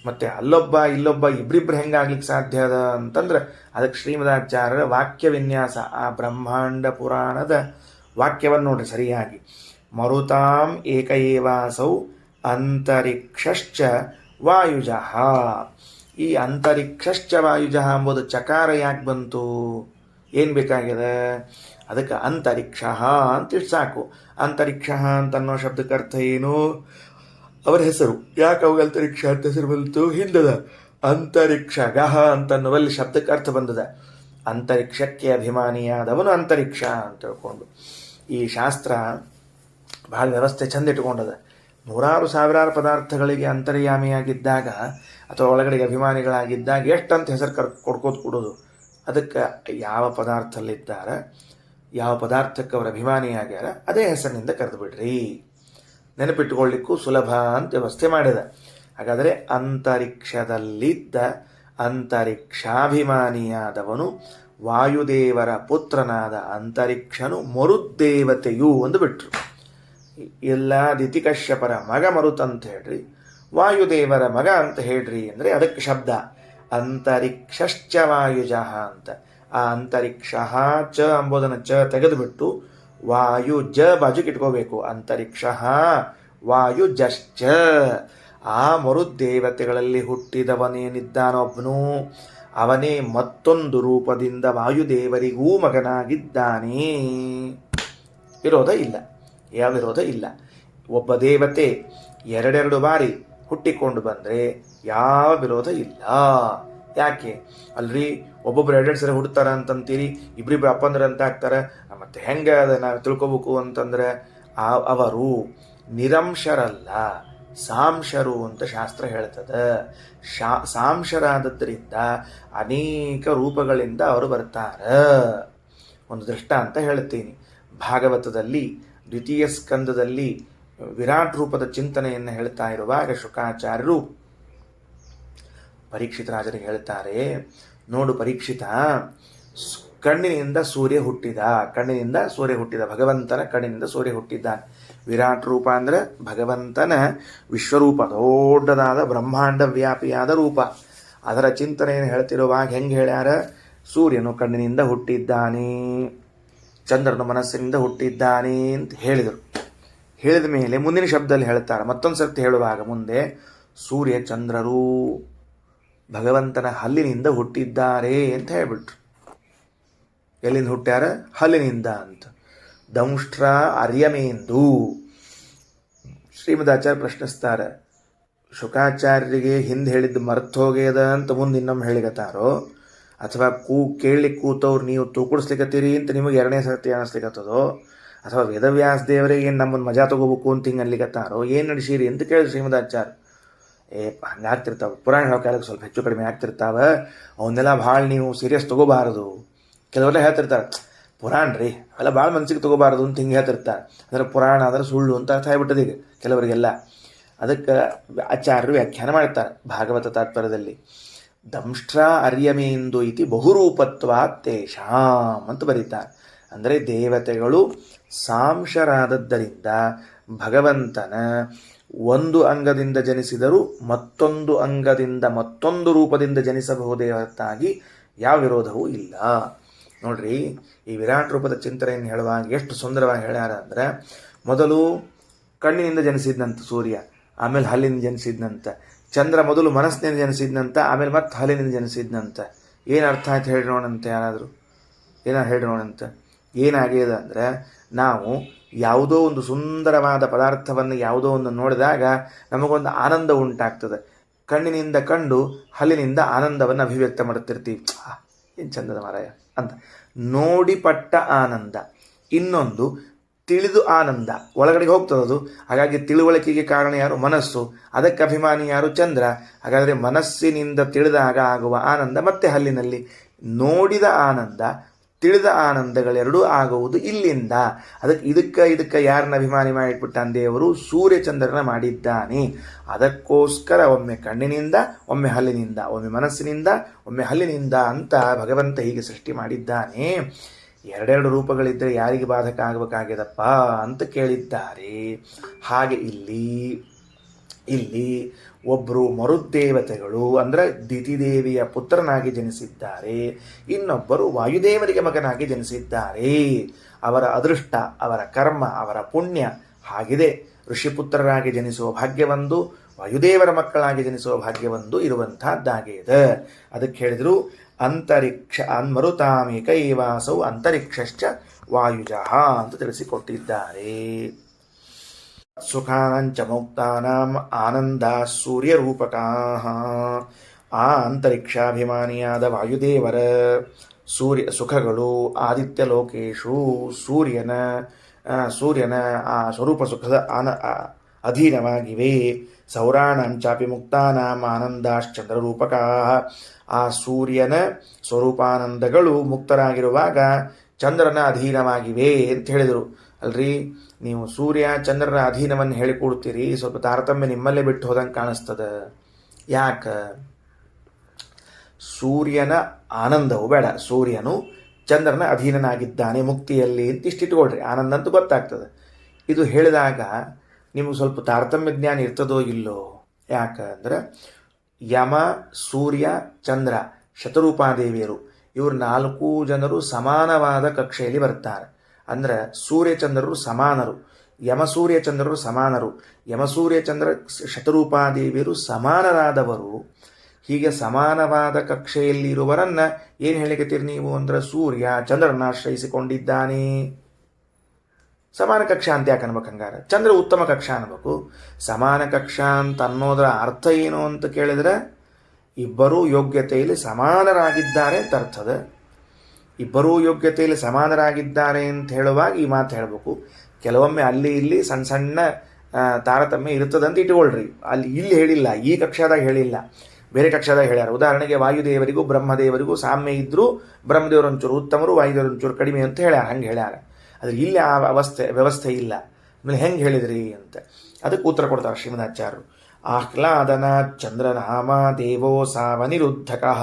ಮತ್ತು ಅಲ್ಲೊಬ್ಬ ಇಲ್ಲೊಬ್ಬ ಇಬ್ಬರಿಬ್ಬರು ಹೆಂಗಾಗ್ಲಿಕ್ಕೆ ಸಾಧ್ಯ ಅದ ಅಂತಂದ್ರೆ, ಅದಕ್ಕೆ ಶ್ರೀಮದಾಚಾರ್ಯರ ವಾಕ್ಯ ವಿನ್ಯಾಸ, ಆ ಬ್ರಹ್ಮಾಂಡ ಪುರಾಣದ ವಾಕ್ಯವನ್ನು ನೋಡ್ರಿ ಸರಿಯಾಗಿ. ಮರುತಾಂ ಏಕ ಏವಾಸೌ ಅಂತರಿಕ್ಷಶ್ಚ ವಾಯುಜಃ. ಈ ಅಂತರಿಕ್ಷಶ್ಚ ವಾಯುಜಃ ಎಂಬುದು ಚಕಾರ ಯಾಕೆ ಬಂತು? ಏನು ಬೇಕಾಗಿದೆ? ಅದಕ್ಕೆ ಅಂತರಿಕ್ಷ ಅಂತಿಷ್ಟು ಸಾಕು. ಅಂತರಿಕ್ಷ ಅಂತನ್ನೋ ಶಬ್ದಕ್ಕೆ ಅರ್ಥ ಏನು? ಅವರ ಹೆಸರು. ಯಾಕೆ ಅವಾಗ ಅಂತರಿಕ್ಷ ಅಂತ ಹೆಸರು ಬಂತು? ಹಿಂದದ ಅಂತರಿಕ್ಷ ಗಹ ಅಂತನ್ನುವಲ್ಲಿ ಶಬ್ದಕ್ಕೆ ಅರ್ಥ ಬಂದದ. ಅಂತರಿಕ್ಷಕ್ಕೆ ಅಭಿಮಾನಿಯಾದವನು ಅಂತರಿಕ್ಷ ಅಂತ ತಿಳ್ಕೊಂಡು ಈ ಶಾಸ್ತ್ರ ಬಹಳ ವ್ಯವಸ್ಥೆ ಚಂದ ಇಟ್ಕೊಂಡದ. ನೂರಾರು ಸಾವಿರಾರು ಪದಾರ್ಥಗಳಿಗೆ ಅಂತರ್ಯಾಮಿಯಾಗಿದ್ದಾಗ ಅಥವಾ ಒಳಗಡೆಗೆ ಅಭಿಮಾನಿಗಳಾಗಿದ್ದಾಗ ಎಷ್ಟಂತ ಹೆಸರು ಕೊಡ್ಕೋದು ಕೊಡೋದು. ಅದಕ್ಕೆ ಯಾವ ಪದಾರ್ಥದಲ್ಲಿದ್ದಾರ, ಯಾವ ಪದಾರ್ಥಕ್ಕೆ ಅವರ ಅಭಿಮಾನಿಯಾಗ್ಯಾರ ಅದೇ ಹೆಸರಿನಿಂದ ಕರೆದು ಬಿಡ್ರಿ. ನೆನಪಿಟ್ಟುಕೊಳ್ಳಿಕ್ಕೂ ಸುಲಭ ಅಂತ ವ್ಯವಸ್ಥೆ ಮಾಡಿದ. ಹಾಗಾದರೆ ಅಂತರಿಕ್ಷದಲ್ಲಿದ್ದ ಅಂತರಿಕ್ಷಾಭಿಮಾನಿಯಾದವನು ವಾಯುದೇವರ ಪುತ್ರನಾದ ಅಂತರಿಕ್ಷನು ಮರುದ್ದೇವತೆಯು ಒಂದು ಬಿಟ್ರು. ಎಲ್ಲ ದಿತಿಕಶ್ಯಪರ ಮಗ ಮರುತ್ ಅಂತ ಹೇಳ್ರಿ, ವಾಯುದೇವರ ಮಗ ಅಂತ ಹೇಳ್ರಿ ಅಂದರೆ ಅದಕ್ಕೆ ಶಬ್ದ ಅಂತರಿಕ್ಷಶ್ಚ ವಾಯುಜಃ ಅಂತ. ಆ ಅಂತರಿಕ್ಷ ಚ ಎಂಬುದನ್ನು ಚ ತೆಗೆದುಬಿಟ್ಟು ವಾಯು ಜ ಬಾಜುಗೆ ಇಟ್ಕೋಬೇಕು. ಅಂತರಿಕ್ಷ ವಾಯುಜಶ್ಚ. ಆ ಮರುದ್ದೇವತೆಗಳಲ್ಲಿ ಹುಟ್ಟಿದವನೇನಿದ್ದಾನೊಬ್ಬನು ಅವನೇ ಮತ್ತೊಂದು ರೂಪದಿಂದ ವಾಯುದೇವರಿಗೂ ಮಗನಾಗಿದ್ದಾನೆ. ವಿರೋಧ ಇಲ್ಲ, ಯಾವ ವಿರೋಧ ಇಲ್ಲ. ಒಬ್ಬ ದೇವತೆ ಎರಡೆರಡು ಬಾರಿ ಹುಟ್ಟಿಕೊಂಡು ಬಂದರೆ ಯಾವ ವಿರೋಧ ಇಲ್ಲ. ಯಾಕೆ ಅಲ್ರಿ? ಒಬ್ಬೊಬ್ರು ಎರಡೆರಡು ಸರಿ ಹುಡ್ತಾರ ಅಂತಂತೀರಿ, ಇಬ್ಬರಿಬ್ರು ಅಪ್ಪಂದ್ರೆ ಅಂತ ಆಗ್ತಾರೆ. ಮತ್ತೆ ಹೆಂಗೆ ಅದ ನಾವು ತಿಳ್ಕೊಬೇಕು ಅಂತಂದ್ರೆ, ಅವರು ನಿರಂಶರಲ್ಲ, ಸಾಂಶರು ಅಂತ ಶಾಸ್ತ್ರ ಹೇಳ್ತದೆ. ಸಾಂಶರಾದದ್ದರಿಂದ ಅನೇಕ ರೂಪಗಳಿಂದ ಅವರು ಬರ್ತಾರೆ. ಒಂದು ದೃಷ್ಟಾಂತ ಹೇಳ್ತೀನಿ. ಭಾಗವತದಲ್ಲಿ ದ್ವಿತೀಯ ಸ್ಕಂದದಲ್ಲಿ ವಿರಾಟ್ ರೂಪದ ಚಿಂತನೆಯನ್ನು ಹೇಳ್ತಾ ಇರುವಾಗ ಶುಕಾಚಾರ್ಯರು ಪರೀಕ್ಷಿತ ರಾಜರಿಗೆ ಹೇಳ್ತಾರೆ, ನೋಡು ಪರೀಕ್ಷಿತ, ಕಣ್ಣಿನಿಂದ ಸೂರ್ಯ ಹುಟ್ಟಿದ, ಕಣ್ಣಿನಿಂದ ಸೂರ್ಯ ಹುಟ್ಟಿದ, ಭಗವಂತನ ಕಣ್ಣಿನಿಂದ ಸೂರ್ಯ ಹುಟ್ಟಿದ್ದಾನೆ. ವಿರಾಟ್ ರೂಪ ಅಂದರೆ ಭಗವಂತನ ವಿಶ್ವರೂಪ, ದೊಡ್ಡದಾದ ಬ್ರಹ್ಮಾಂಡ ವ್ಯಾಪಿಯಾದ ರೂಪ. ಅದರ ಚಿಂತನೆಯನ್ನು ಹೇಳ್ತಿರುವಾಗ ಹೆಂಗೆ ಹೇಳ್ಯಾರ? ಸೂರ್ಯನು ಕಣ್ಣಿನಿಂದ ಹುಟ್ಟಿದ್ದಾನೆ, ಚಂದ್ರನು ಮನಸ್ಸಿನಿಂದ ಹುಟ್ಟಿದ್ದಾನೆ ಅಂತ ಹೇಳಿದರು. ಹೇಳಿದ ಮೇಲೆ ಮುಂದಿನ ಶಬ್ದದಲ್ಲಿ ಹೇಳ್ತಾರೆ, ಮತ್ತೊಂದು ಸರ್ತಿ ಹೇಳುವಾಗ ಮುಂದೆ ಸೂರ್ಯ ಚಂದ್ರರು ಭಗವಂತನ ಹಲ್ಲಿನಿಂದ ಹುಟ್ಟಿದ್ದಾರೆ ಅಂತ ಹೇಳಿಬಿಟ್ರು. ಎಲ್ಲಿಂದ ಹುಟ್ಟ್ಯಾರ? ಹಲ್ಲಿನಿಂದ ಅಂತ. ದಂಷ್ಟ್ರ ಅರ್ಯಮೇಂದು. ಶ್ರೀಮದಾಚಾರ್ಯ ಪ್ರಶ್ನಿಸ್ತಾರೆ, ಶುಕಾಚಾರ್ಯರಿಗೆ ಹಿಂದೆ ಹೇಳಿದ್ದು ಮರ್ತು ಹೋಗ್ಯದ ಅಂತ ಮುಂದೆ ಇನ್ನೊಮ್ಮೆ ಹೇಳಿಗತ್ತಾರೋ, ಅಥವಾ ಕೇಳಿ ಕೂತವ್ರು ನೀವು ತೂಕುಡಿಸ್ಲಿಕ್ಕತ್ತೀರಿ ಅಂತ ನಿಮಗೆ ಎರಡನೇ ಸರ್ತಿ ಅನ್ನಿಸ್ಲಿಕ್ಕತ್ತದೋ, ಅಥವಾ ವೇದವ್ಯಾಸ ದೇವರಿಗೆ ಏನು ನಮ್ಮನ್ನು ಮಜಾ ತಗೋಬೇಕು ಅಂತ ಹಿಂಗೆ ಅನ್ಲಿಕ್ಕತ್ತಾರೋ, ಏನು ನಡೆಸಿರಿ ಅಂತ ಕೇಳಿದ್ರು ಶ್ರೀಮದಾಚಾರ್ಯ. ಹಂಗೆ ಆಗ್ತಿರ್ತಾವೆ ಪುರಾಣ ಹೇಳೋ ಕಾಲಕ್ಕೆ ಸ್ವಲ್ಪ ಹೆಚ್ಚು ಕಡಿಮೆ ಆಗ್ತಿರ್ತಾವೆ, ಅವನ್ನೆಲ್ಲ ಭಾಳ ನೀವು ಸೀರಿಯಸ್ ತೊಗೋಬಾರದು. ಕೆಲವರೆಲ್ಲ ಹೇಳ್ತಿರ್ತಾರೆ, ಪುರಾಣ ರೀ ಅವೆಲ್ಲ ಭಾಳ ಮನಸ್ಸಿಗೆ ತೊಗೋಬಾರದು ಅಂತ ಹಿಂಗೆ ಹೇಳ್ತಿರ್ತಾರೆ. ಅಂದರೆ ಪುರಾಣ ಅಂದರೆ ಸುಳ್ಳು ಅಂತ ಅರ್ಥ ಆಗ್ಬಿಟ್ಟದೆ ಈಗ ಕೆಲವರಿಗೆಲ್ಲ. ಅದಕ್ಕೆ ಆಚಾರ್ಯರು ವ್ಯಾಖ್ಯಾನ ಮಾಡ್ತಾರೆ ಭಾಗವತ ತಾತ್ಪರ್ಯದಲ್ಲಿ. ದಂಷ್ಟ್ರ ಅರ್ಯಮೇಂದು ಇತಿ ಬಹುರೂಪತ್ವಾತ್ ತೇಷಾಂ ಅಂತ ಬರೀತಾರೆ. ಅಂದರೆ ದೇವತೆಗಳು ಸಾಂಶರಾದದ್ದರಿಂದ ಭಗವಂತನ ಒಂದು ಅಂಗದಿಂದ ಜನಿಸಿದರೂ ಮತ್ತೊಂದು ಅಂಗದಿಂದ ಮತ್ತೊಂದು ರೂಪದಿಂದ ಜನಿಸಬಹುದೇ ಹೊರತಾಗಿ ಯಾವ ವಿರೋಧವೂ ಇಲ್ಲ. ನೋಡ್ರಿ, ಈ ವಿರಾಟ್ ರೂಪದ ಚಿಂತನೆಯನ್ನು ಹೇಳುವಾಗ ಎಷ್ಟು ಸುಂದರವಾಗಿ ಹೇಳ್ಯಾರ ಅಂದರೆ, ಮೊದಲು ಕಣ್ಣಿನಿಂದ ಜನಿಸಿದ್ನಂತ ಸೂರ್ಯ, ಆಮೇಲೆ ಹಲ್ಲಿನಿಂದ ಜನಿಸಿದ್ನಂತ. ಚಂದ್ರ ಮೊದಲು ಮನಸ್ಸಿನಿಂದ ಜನಿಸಿದ್ನಂತ, ಆಮೇಲೆ ಮತ್ತೆ ಹಲ್ಲಿನಿಂದ ಜನಿಸಿದ್ನಂತ. ಏನು ಅರ್ಥ ಆಯ್ತು ಹೇಳಿ ನೋಡಂತೆ ಯಾರಾದರೂ? ಏನಾರು ಹೇಳಿ ನೋಡಂತ. ಏನಾಗಿದೆ ಅಂದರೆ, ನಾವು ಯಾವುದೋ ಒಂದು ಸುಂದರವಾದ ಪದಾರ್ಥವನ್ನು ಯಾವುದೋ ಒಂದು ನೋಡಿದಾಗ ನಮಗೊಂದು ಆನಂದ ಉಂಟಾಗ್ತದೆ. ಕಣ್ಣಿನಿಂದ ಕಂಡು ಹಲ್ಲಿನಿಂದ ಆನಂದವನ್ನು ಅಭಿವ್ಯಕ್ತ ಮಾಡುತ್ತಿರ್ತೀವಿ. ಏನು ಚಂದದ ಮಾರಾಯ ಅಂತ ನೋಡಿ ಪಟ್ಟ ಆನಂದ. ಇನ್ನೊಂದು ತಿಳಿದು ಆನಂದ, ಒಳಗಡೆಗೆ ಹೋಗ್ತದದು. ಹಾಗಾಗಿ ತಿಳುವಳಿಕೆಗೆ ಕಾರಣ ಯಾರು? ಮನಸ್ಸು. ಅದಕ್ಕೆ ಅಭಿಮಾನಿ ಯಾರು? ಚಂದ್ರ. ಹಾಗಾದರೆ ಮನಸ್ಸಿನಿಂದ ತಿಳಿದಾಗ ಆಗುವ ಆನಂದ ಮತ್ತೆ ಹಲ್ಲಿನಲ್ಲಿ. ನೋಡಿದ ಆನಂದ ತಿಳಿದ ಆನಂದಗಳೆರಡೂ ಆಗುವುದು ಇಲ್ಲಿಂದ. ಇದಕ್ಕೆ ಯಾರನ್ನ ಅಭಿಮಾನಿ ಮಾಡಿಟ್ಬಿಟ್ಟಾನ ದೇವರು? ಸೂರ್ಯಚಂದ್ರನ ಮಾಡಿದ್ದಾನೆ. ಅದಕ್ಕೋಸ್ಕರ ಒಮ್ಮೆ ಕಣ್ಣಿನಿಂದ, ಒಮ್ಮೆ ಹಲ್ಲಿನಿಂದ, ಒಮ್ಮೆ ಮನಸ್ಸಿನಿಂದ, ಒಮ್ಮೆ ಹಲ್ಲಿನಿಂದ ಅಂತ ಭಗವಂತ ಹೀಗೆ ಸೃಷ್ಟಿ ಮಾಡಿದ್ದಾನೆ. ಎರಡೆರಡು ರೂಪಗಳಿದ್ದರೆ ಯಾರಿಗೆ ಬಾಧಕ ಆಗಬೇಕಾಗ್ಯದಪ್ಪ ಅಂತ ಕೇಳಿದ್ದಾರೆ. ಹಾಗೆ ಇಲ್ಲಿ ಒಬ್ಬರು ಮರುದ್ದೇವತೆಗಳು ಅಂದರೆ ದಿತಿದೇವಿಯ ಪುತ್ರನಾಗಿ ಜನಿಸಿದ್ದಾರೆ, ಇನ್ನೊಬ್ಬರು ವಾಯುದೇವರಿಗೆ ಮಗನಾಗಿ ಜನಿಸಿದ್ದಾರೆ. ಅವರ ಅದೃಷ್ಟ, ಅವರ ಕರ್ಮ, ಅವರ ಪುಣ್ಯ ಹಾಗಿದೆ. ಋಷಿಪುತ್ರರಾಗಿ ಜನಿಸುವ ಭಾಗ್ಯವೊಂದು, ವಾಯುದೇವರ ಮಕ್ಕಳಾಗಿ ಜನಿಸುವ ಭಾಗ್ಯವೊಂದು ಇರುವಂತಹದ್ದಾಗಿದೆ. ಅದಕ್ಕೆ ಹೇಳಿದರು ಅಂತರಿಕ್ಷ ಮರುತಾಮೇಕೈವಾಸೌ ಅಂತರಿಕ್ಷಶ್ಚ ವಾಯುಜಃ ಅಂತ ತಿಳಿಸಿಕೊಟ್ಟಿದ್ದಾರೆ. ಸುಖಾನಂಚ ಮುಕ್ತಾನಾಂ ಆನಂದ ಸೂರ್ಯರೂಪಕಾಃ. ಆ ಅಂತರಿಕ್ಷಾಭಿಮಾನಿಯಾದ ವಾಯುದೇವರ ಸುಖಗಳು ಆದಿತ್ಯ ಲೋಕೇಶು ಸೂರ್ಯನ ಆ ಸ್ವರೂಪ ಸುಖದ ಅಧೀನವಾಗಿವೆ. ಸೌರಾಣಂಚಾಪಿ ಮುಕ್ತಾನಾಂ ಆನಂದಾಶ್ಚಂದ್ರರೂಪಕಾಃ. ಆ ಸೂರ್ಯನ ಸ್ವರೂಪಾನಂದಗಳು ಮುಕ್ತರಾಗಿರುವಾಗ ಚಂದ್ರನ ಅಧೀನವಾಗಿವೆ ಅಂತ ಹೇಳಿದರು. ಅಲ್ರಿ, ನೀವು ಸೂರ್ಯ ಚಂದ್ರನ ಅಧೀನವನ್ನು ಹೇಳಿಕೊಡ್ತೀರಿ, ಸ್ವಲ್ಪ ತಾರತಮ್ಯ ನಿಮ್ಮಲ್ಲೇ ಬಿಟ್ಟು ಹೋದಂಗೆ ಕಾಣಿಸ್ತದೆ. ಯಾಕೆ? ಸೂರ್ಯನ ಆನಂದವು ಬೇಡ, ಸೂರ್ಯನು ಚಂದ್ರನ ಅಧೀನನಾಗಿದ್ದಾನೆ ಮುಕ್ತಿಯಲ್ಲಿ ಅಂತ ಇಷ್ಟಿಟ್ಕೊಳ್ರಿ, ಆನಂದ ಅಂತ ಗೊತ್ತಾಗ್ತದೆ. ಇದು ಹೇಳಿದಾಗ ನಿಮಗೆ ಸ್ವಲ್ಪ ತಾರತಮ್ಯ ಜ್ಞಾನ ಇರ್ತದೋ ಇಲ್ಲೋ? ಯಾಕಂದ್ರೆ ಯಮ, ಸೂರ್ಯ, ಚಂದ್ರ ಶತರೂಪಾದೇವಿಯರು ಇವರು 4 ಜನರು ಸಮಾನವಾದ ಕಕ್ಷೆಯಲ್ಲಿ ಬರ್ತಾರೆ. ಅಂದರೆ ಸೂರ್ಯಚಂದ್ರರು ಸಮಾನರು, ಯಮಸೂರ್ಯಚಂದ್ರರು ಸಮಾನರು, ಯಮಸೂರ್ಯಚಂದ್ರ ಶತರೂಪಾದೇವಿಯರು ಸಮಾನರಾದವರು. ಹೀಗೆ ಸಮಾನವಾದ ಕಕ್ಷೆಯಲ್ಲಿ ಇರುವರನ್ನ ಏನು ಹೇಳಿಕತ್ತೀರಿ ನೀವು ಅಂದ್ರೆ, ಸೂರ್ಯ ಚಂದ್ರನ ಆಶ್ರಯಿಸಿಕೊಂಡಿದ್ದಾನೆ. ಸಮಾನ ಕಕ್ಷಾ ಅಂತ ಯಾಕೆ ಅನ್ಬೇಕು? ಹಂಗಾರೆ ಚಂದ್ರ ಉತ್ತಮ ಕಕ್ಷಾ ಅನ್ಬೇಕು. ಸಮಾನ ಕಕ್ಷಾ ಅಂತ ಅನ್ನೋದರ ಅರ್ಥ ಏನು ಅಂತ ಕೇಳಿದ್ರೆ, ಇಬ್ಬರೂ ಯೋಗ್ಯತೆಯಲ್ಲಿ ಸಮಾನರಾಗಿದ್ದಾರೆ ಅಂತ ಅರ್ಥದ. ಇಬ್ಬರೂ ಯೋಗ್ಯತೆಯಲ್ಲಿ ಸಮಾನರಾಗಿದ್ದಾರೆ ಅಂತ ಹೇಳುವಾಗ ಈ ಮಾತು ಹೇಳಬೇಕು. ಕೆಲವೊಮ್ಮೆ ಅಲ್ಲಿ ಇಲ್ಲಿ ಸಣ್ಣ ಸಣ್ಣ ತಾರತಮ್ಯ ಇರ್ತದಂತ ಇಟ್ಕೊಳ್ರಿ. ಇಲ್ಲಿ ಹೇಳಿಲ್ಲ, ಈ ಕಕ್ಷಾದಾಗ ಹೇಳಿಲ್ಲ, ಬೇರೆ ಕಕ್ಷಾದಾಗ ಹೇಳ್ಯಾರ. ಉದಾಹರಣೆಗೆ ವಾಯುದೇವರಿಗೂ ಬ್ರಹ್ಮದೇವರಿಗೂ ಸಾಮ್ಯ ಇದ್ದರೂ ಬ್ರಹ್ಮದೇವರು ಒಂಚೂರು ಉತ್ತಮರು, ವಾಯುದೇವರು ಒಂಚೂರು ಕಡಿಮೆ ಅಂತ ಹೇಳ್ಯಾರ. ಹಂಗೆ ಹೇಳ್ಯಾರ. ಆದರೆ ಇಲ್ಲಿ ಆ ವ್ಯವಸ್ಥೆ ಇಲ್ಲ. ಆಮೇಲೆ ಹೆಂಗೆ ಹೇಳಿದ್ರಿ ಅಂತ ಅದಕ್ಕೆ ಉತ್ತರ ಕೊಡ್ತಾರೆ ಶ್ರೀಮದಾಚಾರ್ಯರು. ಆಹ್ಲಾದನ ಚಂದ್ರನಾಮ ದೇವೋ ಸಾವನಿರುದ್ಧಕಃ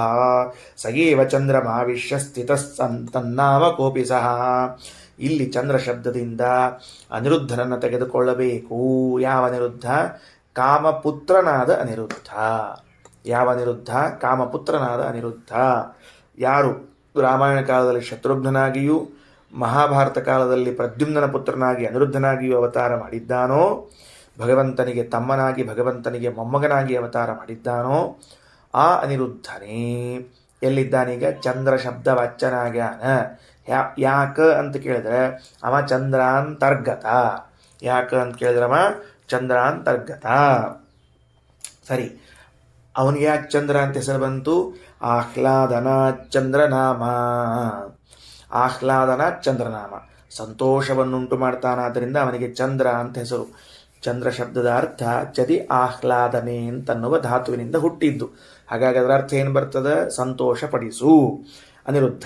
ಸಯೇವ ಚಂದ್ರಮಾವಿಶ್ಯ ಸ್ಥಿತಸ್ತನ್ನಾಮ ಕೋಪಿ ಸಹ. ಇಲ್ಲಿ ಚಂದ್ರ ಶಬ್ದದಿಂದ ಅನಿರುದ್ಧನನ್ನು ತೆಗೆದುಕೊಳ್ಳಬೇಕು. ಯಾವ ಅನಿರುದ್ಧ? ಕಾಮಪುತ್ರನಾದ ಅನಿರುದ್ಧ. ಯಾವ ಅನಿರುದ್ಧ? ಕಾಮಪುತ್ರನಾದ ಅನಿರುದ್ಧ. ಯಾರು ರಾಮಾಯಣ ಕಾಲದಲ್ಲಿ ಶತ್ರುಘ್ನನಾಗಿಯೂ ಮಹಾಭಾರತ ಕಾಲದಲ್ಲಿ ಪ್ರದ್ಯುಮ್ನನ ಪುತ್ರನಾಗಿ ಅನಿರುದ್ಧನಾಗಿಯೂ ಅವತಾರ ಮಾಡಿದ್ದಾನೋ, ಭಗವಂತನಿಗೆ ತಮ್ಮನಾಗಿ ಭಗವಂತನಿಗೆ ಮೊಮ್ಮಗನಾಗಿ ಅವತಾರ ಮಾಡಿದ್ದಾನೋ ಆ ಅನಿರುದ್ಧನೇ ಎಲ್ಲಿದ್ದಾನೀಗ? ಚಂದ್ರ ಶಬ್ದ ವಾಚ್ಯನಾಗ್ಯಾನ. ಯಾಕ ಅಂತ ಕೇಳಿದ್ರೆ ಅವ ಚಂದ್ರಾಂತರ್ಗತ. ಯಾಕ ಅಂತ ಕೇಳಿದ್ರೆ ಅವ ಚಂದ್ರಾಂತರ್ಗತ. ಸರಿ, ಅವನಿಗೆ ಯಾಕೆ ಚಂದ್ರ ಅಂತ ಹೆಸರು ಬಂತು? ಆಹ್ಲಾದನ ಚಂದ್ರನಾಮ. ಆಹ್ಲಾದನ ಚಂದ್ರನಾಮ, ಸಂತೋಷವನ್ನುಂಟು ಮಾಡ್ತಾನಾದ್ದರಿಂದ ಅವನಿಗೆ ಚಂದ್ರ ಅಂತ ಹೆಸರು. ಚಂದ್ರ ಶಬ್ದದ ಅರ್ಥ ಚದಿ ಆಹ್ಲಾದನೆ ಅಂತನ್ನುವ ಧಾತುವಿನಿಂದ ಹುಟ್ಟಿದ್ದು. ಹಾಗಾಗಿ ಅದರ ಅರ್ಥ ಏನು ಬರ್ತದೆ? ಸಂತೋಷ ಪಡಿಸು. ಅನಿರುದ್ಧ.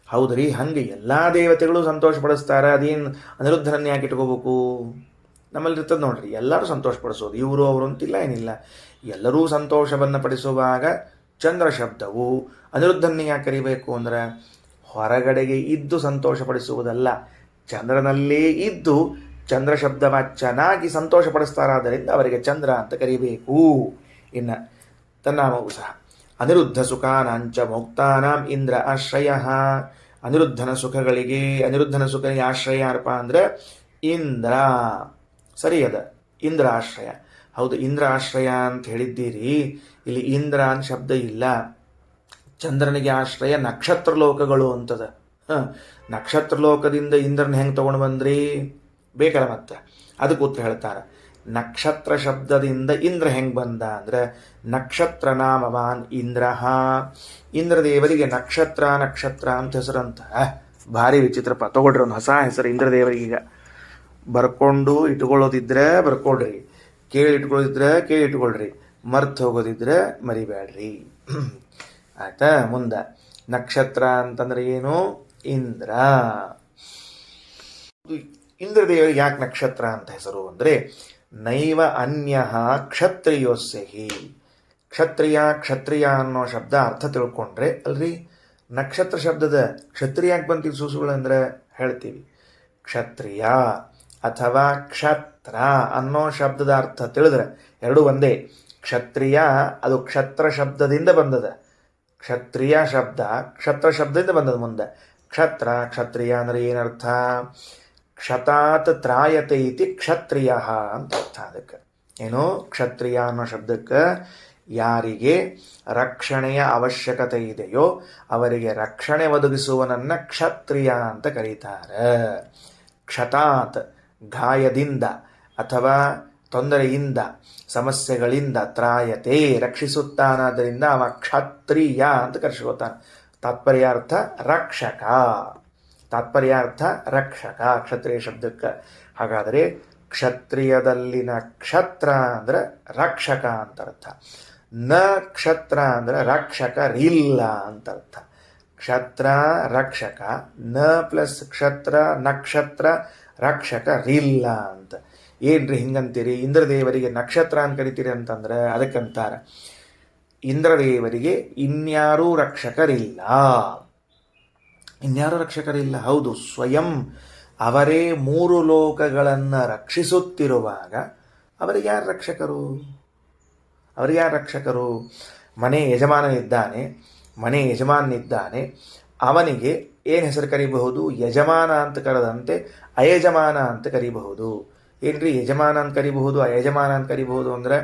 ಹೌದ್ರಿ, ಹಂಗೆ ಎಲ್ಲ ದೇವತೆಗಳು ಸಂತೋಷ ಪಡಿಸ್ತಾರೆ, ಅದೇನು ಅನಿರುದ್ಧನನ್ನು ಯಾಕೆ ಇಟ್ಕೋಬೇಕು? ನಮ್ಮಲ್ಲಿ ಇರ್ತದೆ ನೋಡ್ರಿ, ಎಲ್ಲರೂ ಸಂತೋಷ ಪಡಿಸೋದು, ಇವರು ಅವರು ಅಂತಿಲ್ಲ, ಏನಿಲ್ಲ. ಎಲ್ಲರೂ ಸಂತೋಷವನ್ನು ಪಡಿಸುವಾಗ ಚಂದ್ರ ಶಬ್ದವು ಅನಿರುದ್ಧನ ಯಾಕೆ ಕರಿಬೇಕು ಅಂದ್ರೆ ಹೊರಗಡೆಗೆ ಇದ್ದು ಸಂತೋಷ ಪಡಿಸುವುದಲ್ಲ, ಚಂದ್ರನಲ್ಲೇ ಇದ್ದು ಚಂದ್ರ ಶಬ್ದವ ಚೆನ್ನಾಗಿ ಸಂತೋಷ ಪಡಿಸ್ತಾರಾದ್ದರಿಂದ ಅವರಿಗೆ ಚಂದ್ರ ಅಂತ ಕರಿಬೇಕು. ಇನ್ನು ತನ್ನಾಮವು ಸಹ ಅನಿರುದ್ಧ ಸುಖಾನಾಂಚ ಮೋಕ್ತಾನಾಂ ಇಂದ್ರ ಆಶ್ರಯ. ಅನಿರುದ್ಧನ ಸುಖಗಳಿಗೆ, ಅನಿರುದ್ಧನ ಸುಖನಿಗೆ ಆಶ್ರಯ ಯಾರಪ್ಪ ಅಂದ್ರೆ ಇಂದ್ರ. ಸರಿ, ಅದ ಇಂದ್ರ ಆಶ್ರಯ. ಹೌದು, ಇಂದ್ರ ಆಶ್ರಯ ಅಂತ ಹೇಳಿದ್ದೀರಿ. ಇಲ್ಲಿ ಇಂದ್ರ ಅಂತ ಶಬ್ದ ಇಲ್ಲ. ಚಂದ್ರನಿಗೆ ಆಶ್ರಯ ನಕ್ಷತ್ರ ಲೋಕಗಳು ಅಂತದ. ನಕ್ಷತ್ರ ಲೋಕದಿಂದ ಇಂದ್ರನ ಹೆಂಗೆ ತಗೊಂಡು ಬಂದ್ರಿ? ಬೇಕಲ್ಲ ಮತ್ತೆ. ಅದಕ್ಕೆ ಉತ್ತರ ಹೇಳ್ತಾರೆ. ನಕ್ಷತ್ರ ಶಬ್ದದಿಂದ ಇಂದ್ರ ಹೆಂಗೆ ಬಂದ ಅಂದ್ರೆ ನಕ್ಷತ್ರ ನಾಮವಾನ್ ಇಂದ್ರ. ಇಂದ್ರದೇವರಿಗೆ ನಕ್ಷತ್ರ ನಕ್ಷತ್ರ ಅಂತ ಹೆಸರಂತ. ಭಾರಿ ವಿಚಿತ್ರಪ್ಪ. ತಗೊಳ್ರಿ ಒಂದು ಹೊಸ ಹೆಸರು ಇಂದ್ರದೇವರಿಗೀಗ. ಬರ್ಕೊಂಡು ಇಟ್ಕೊಳ್ಳೋದಿದ್ರೆ ಬರ್ಕೊಳ್ರಿ, ಕೇಳಿ ಇಟ್ಕೊಳ್ಳೋದಿದ್ರೆ ಕೇಳಿ ಇಟ್ಕೊಳ್ರಿ, ಮರ್ತು ಹೋಗೋದಿದ್ರೆ ಮರಿಬೇಡ್ರಿ. ಆಯ್ತಾ? ಮುಂದೆ ನಕ್ಷತ್ರ ಅಂತಂದ್ರೆ ಏನು? ಇಂದ್ರ. ಇಂದ್ರದೇವರಿಗೆ ಯಾಕೆ ನಕ್ಷತ್ರ ಅಂತ ಹೆಸರು ಅಂದರೆ ನೈವ ಅನ್ಯ ಕ್ಷತ್ರಿಯೋಸ್ಯಹಿ. ಕ್ಷತ್ರಿಯ ಅನ್ನೋ ಶಬ್ದ ಅರ್ಥ ತಿಳ್ಕೊಂಡ್ರೆ ಅಲ್ರಿ, ನಕ್ಷತ್ರ ಶಬ್ದದ ಕ್ಷತ್ರಿಯ ಯಾಕೆ ಬಂತಿದ್ದು ಸೂಸುಗಳಂದ್ರೆ ಹೇಳ್ತೀವಿ. ಕ್ಷತ್ರಿಯ ಅಥವಾ ಕ್ಷತ್ರ ಅನ್ನೋ ಶಬ್ದದ ಅರ್ಥ ತಿಳಿದ್ರೆ ಎರಡೂ ಒಂದೇ. ಕ್ಷತ್ರಿಯ ಅದು ಕ್ಷತ್ರ ಶಬ್ದದಿಂದ ಬಂದದ. ಕ್ಷತ್ರಿಯ ಶಬ್ದ ಕ್ಷತ್ರ ಶಬ್ದದಿಂದ ಬಂದದ. ಮುಂದೆ ಕ್ಷತ್ರಿಯ ಅಂದ್ರೆ ಏನರ್ಥ? ಕ್ಷತಾತ್ ತ್ರಾಯತೆ ಇತಿ ಕ್ಷತ್ರಿಯ ಅಂತ ಅರ್ಥ. ಅದಕ್ಕೆ ಏನು? ಕ್ಷತ್ರಿಯ ಅನ್ನೋ ಶಬ್ದಕ್ಕೆ ಯಾರಿಗೆ ರಕ್ಷಣೆಯ ಅವಶ್ಯಕತೆ ಇದೆಯೋ ಅವರಿಗೆ ರಕ್ಷಣೆ ಒದಗಿಸುವನನ್ನ ಕ್ಷತ್ರಿಯ ಅಂತ ಕರೀತಾರೆ. ಕ್ಷತಾತ್ ಗಾಯದಿಂದ ಅಥವಾ ತೊಂದರೆಯಿಂದ, ಸಮಸ್ಯೆಗಳಿಂದ, ತ್ರಾಯತೆ ರಕ್ಷಿಸುತ್ತಾನಾದ್ದರಿಂದ ಅವ ಕ್ಷತ್ರಿಯ ಅಂತ ಕರೆಸ್ಕೊತಾನೆ. ತಾತ್ಪರ್ಯಾರ್ಥ ರಕ್ಷಕ. ತಾತ್ಪರ್ಯಾರ್ಥ ರಕ್ಷಕ ಕ್ಷತ್ರಿಯ ಶಬ್ದಕ್ಕೆ. ಹಾಗಾದರೆ ಕ್ಷತ್ರಿಯದಲ್ಲಿನ ಕ್ಷತ್ರ ಅಂದ್ರೆ ರಕ್ಷಕ ಅಂತ ಅರ್ಥ. ನಕ್ಷತ್ರ ಅಂದ್ರೆ ರಕ್ಷಕರಿಲ್ಲ ಅಂತ ಅರ್ಥ. ಕ್ಷತ್ರ ರಕ್ಷಕ, ನ ಪ್ಲಸ್ ಕ್ಷತ್ರ ನಕ್ಷತ್ರ ರಕ್ಷಕರಿಲ್ಲ ಅಂತ. ಏನ್ರಿ ಹಿಂಗಂತೀರಿ? ಇಂದ್ರದೇವರಿಗೆ ನಕ್ಷತ್ರ ಅಂತ ಕರಿತೀರಿ ಅಂತಂದ್ರೆ ಅದಕ್ಕಂತಾರ ಇಂದ್ರದೇವರಿಗೆ ಇನ್ಯಾರೂ ರಕ್ಷಕರಿಲ್ಲ. ಇನ್ಯಾರೂ ರಕ್ಷಕರಿಲ್ಲ. ಹೌದು, ಸ್ವಯಂ ಅವರೇ ಮೂರು ಲೋಕಗಳನ್ನು ರಕ್ಷಿಸುತ್ತಿರುವಾಗ ಅವರಿಗೆ ಯಾರು ರಕ್ಷಕರು? ಅವರಿಗೆ ಯಾರು ರಕ್ಷಕರು? ಮನೆ ಯಜಮಾನನಿದ್ದಾನೆ, ಅವನಿಗೆ ಏನು ಹೆಸರು ಕರಿಬಹುದು? ಯಜಮಾನ ಅಂತ ಕರೆದಂತೆ ಅಯಜಮಾನ ಅಂತ ಕರಿಬಹುದು. ಏನ್ರಿ ಯಜಮಾನ ಅಂತ ಕರಿಬಹುದು, ಅಯಜಮಾನ ಅಂತ ಕರಿಬಹುದು ಅಂದ್ರೆ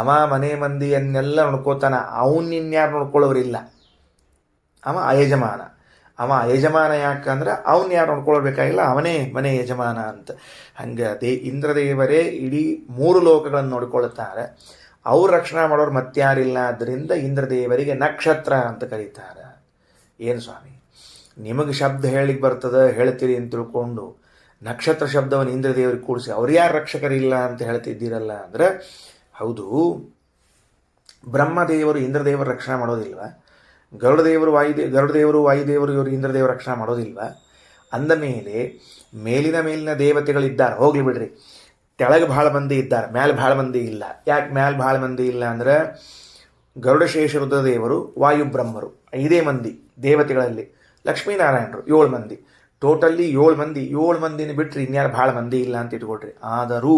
ಅವ ಮನೆ ಮಂದಿಯನ್ನೆಲ್ಲ ನೋಡ್ಕೋತಾನ, ಅವನಿನ್ಯಾರು ನೋಡ್ಕೊಳ್ಳೋರಿಲ್ಲ. ಅವ ಅಯಜಮಾನ. ಅವ ಯಜಮಾನ ಯಾಕಂದ್ರೆ ಅವನು ಯಾರು ನೋಡ್ಕೊಳ್ಬೇಕಾಗಿಲ್ಲ, ಅವನೇ ಮನೆ ಯಜಮಾನ ಅಂತ. ಹಂಗೆ ಇಂದ್ರದೇವರೇ ಇಡೀ ಮೂರು ಲೋಕಗಳನ್ನು ನೋಡ್ಕೊಳ್ತಾರೆ. ಅವ್ರು ರಕ್ಷಣೆ ಮಾಡೋರು ಮತ್ತಾರಿಲ್ಲ. ಆದ್ದರಿಂದ ಇಂದ್ರದೇವರಿಗೆ ನಕ್ಷತ್ರ ಅಂತ ಕರೀತಾರೆ. ಏನು ಸ್ವಾಮಿ, ನಿಮಗೆ ಶಬ್ದ ಹೇಳಿಕ್ಕೆ ಬರ್ತದೆ, ಹೇಳ್ತೀರಿ ಅಂತ ತಿಳ್ಕೊಂಡು ನಕ್ಷತ್ರ ಶಬ್ದವನ್ನು ಇಂದ್ರದೇವರಿಗೆ ಕೂಡಿಸಿ ಅವ್ರು ಯಾರು ರಕ್ಷಕರಿಲ್ಲ ಅಂತ ಹೇಳ್ತಿದ್ದೀರಲ್ಲ ಅಂದರೆ, ಹೌದು, ಬ್ರಹ್ಮದೇವರು ಇಂದ್ರದೇವರು ರಕ್ಷಣೆ ಮಾಡೋದಿಲ್ವ? ಗರುಡದೇವರು ವಾಯುದೇವರು ಇವರು ಇಂದ್ರದೇವರು ರಕ್ಷಣೆ ಮಾಡೋದಿಲ್ವ? ಅಂದ ಮೇಲೆ ಮೇಲಿನ ದೇವತೆಗಳಿದ್ದಾರೆ, ಹೋಗ್ಲಿ ಬಿಡ್ರಿ. ಕೆಳಗೆ ಭಾಳ ಮಂದಿ ಇದ್ದಾರೆ, ಮೇಲೆ ಭಾಳ ಮಂದಿ ಇಲ್ಲ. ಯಾಕೆ ಮೇಲೆ ಭಾಳ ಮಂದಿ ಇಲ್ಲ ಅಂದ್ರೆ ಗರುಡಶೇಷ ರುದ್ರದೇವರು ವಾಯುಬ್ರಹ್ಮರು 5 ಮಂದಿ ದೇವತೆಗಳಲ್ಲಿ, ಲಕ್ಷ್ಮೀನಾರಾಯಣರು 7 ಮಂದಿ, ಟೋಟಲ್ಲಿ 7 ಮಂದಿ. 7 ಮಂದಿನ ಬಿಟ್ಟರೆ ಇನ್ಯಾರು ಭಾಳ ಮಂದಿ ಇಲ್ಲ ಅಂತ ಇಟ್ಕೊಳ್ರಿ. ಆದರೂ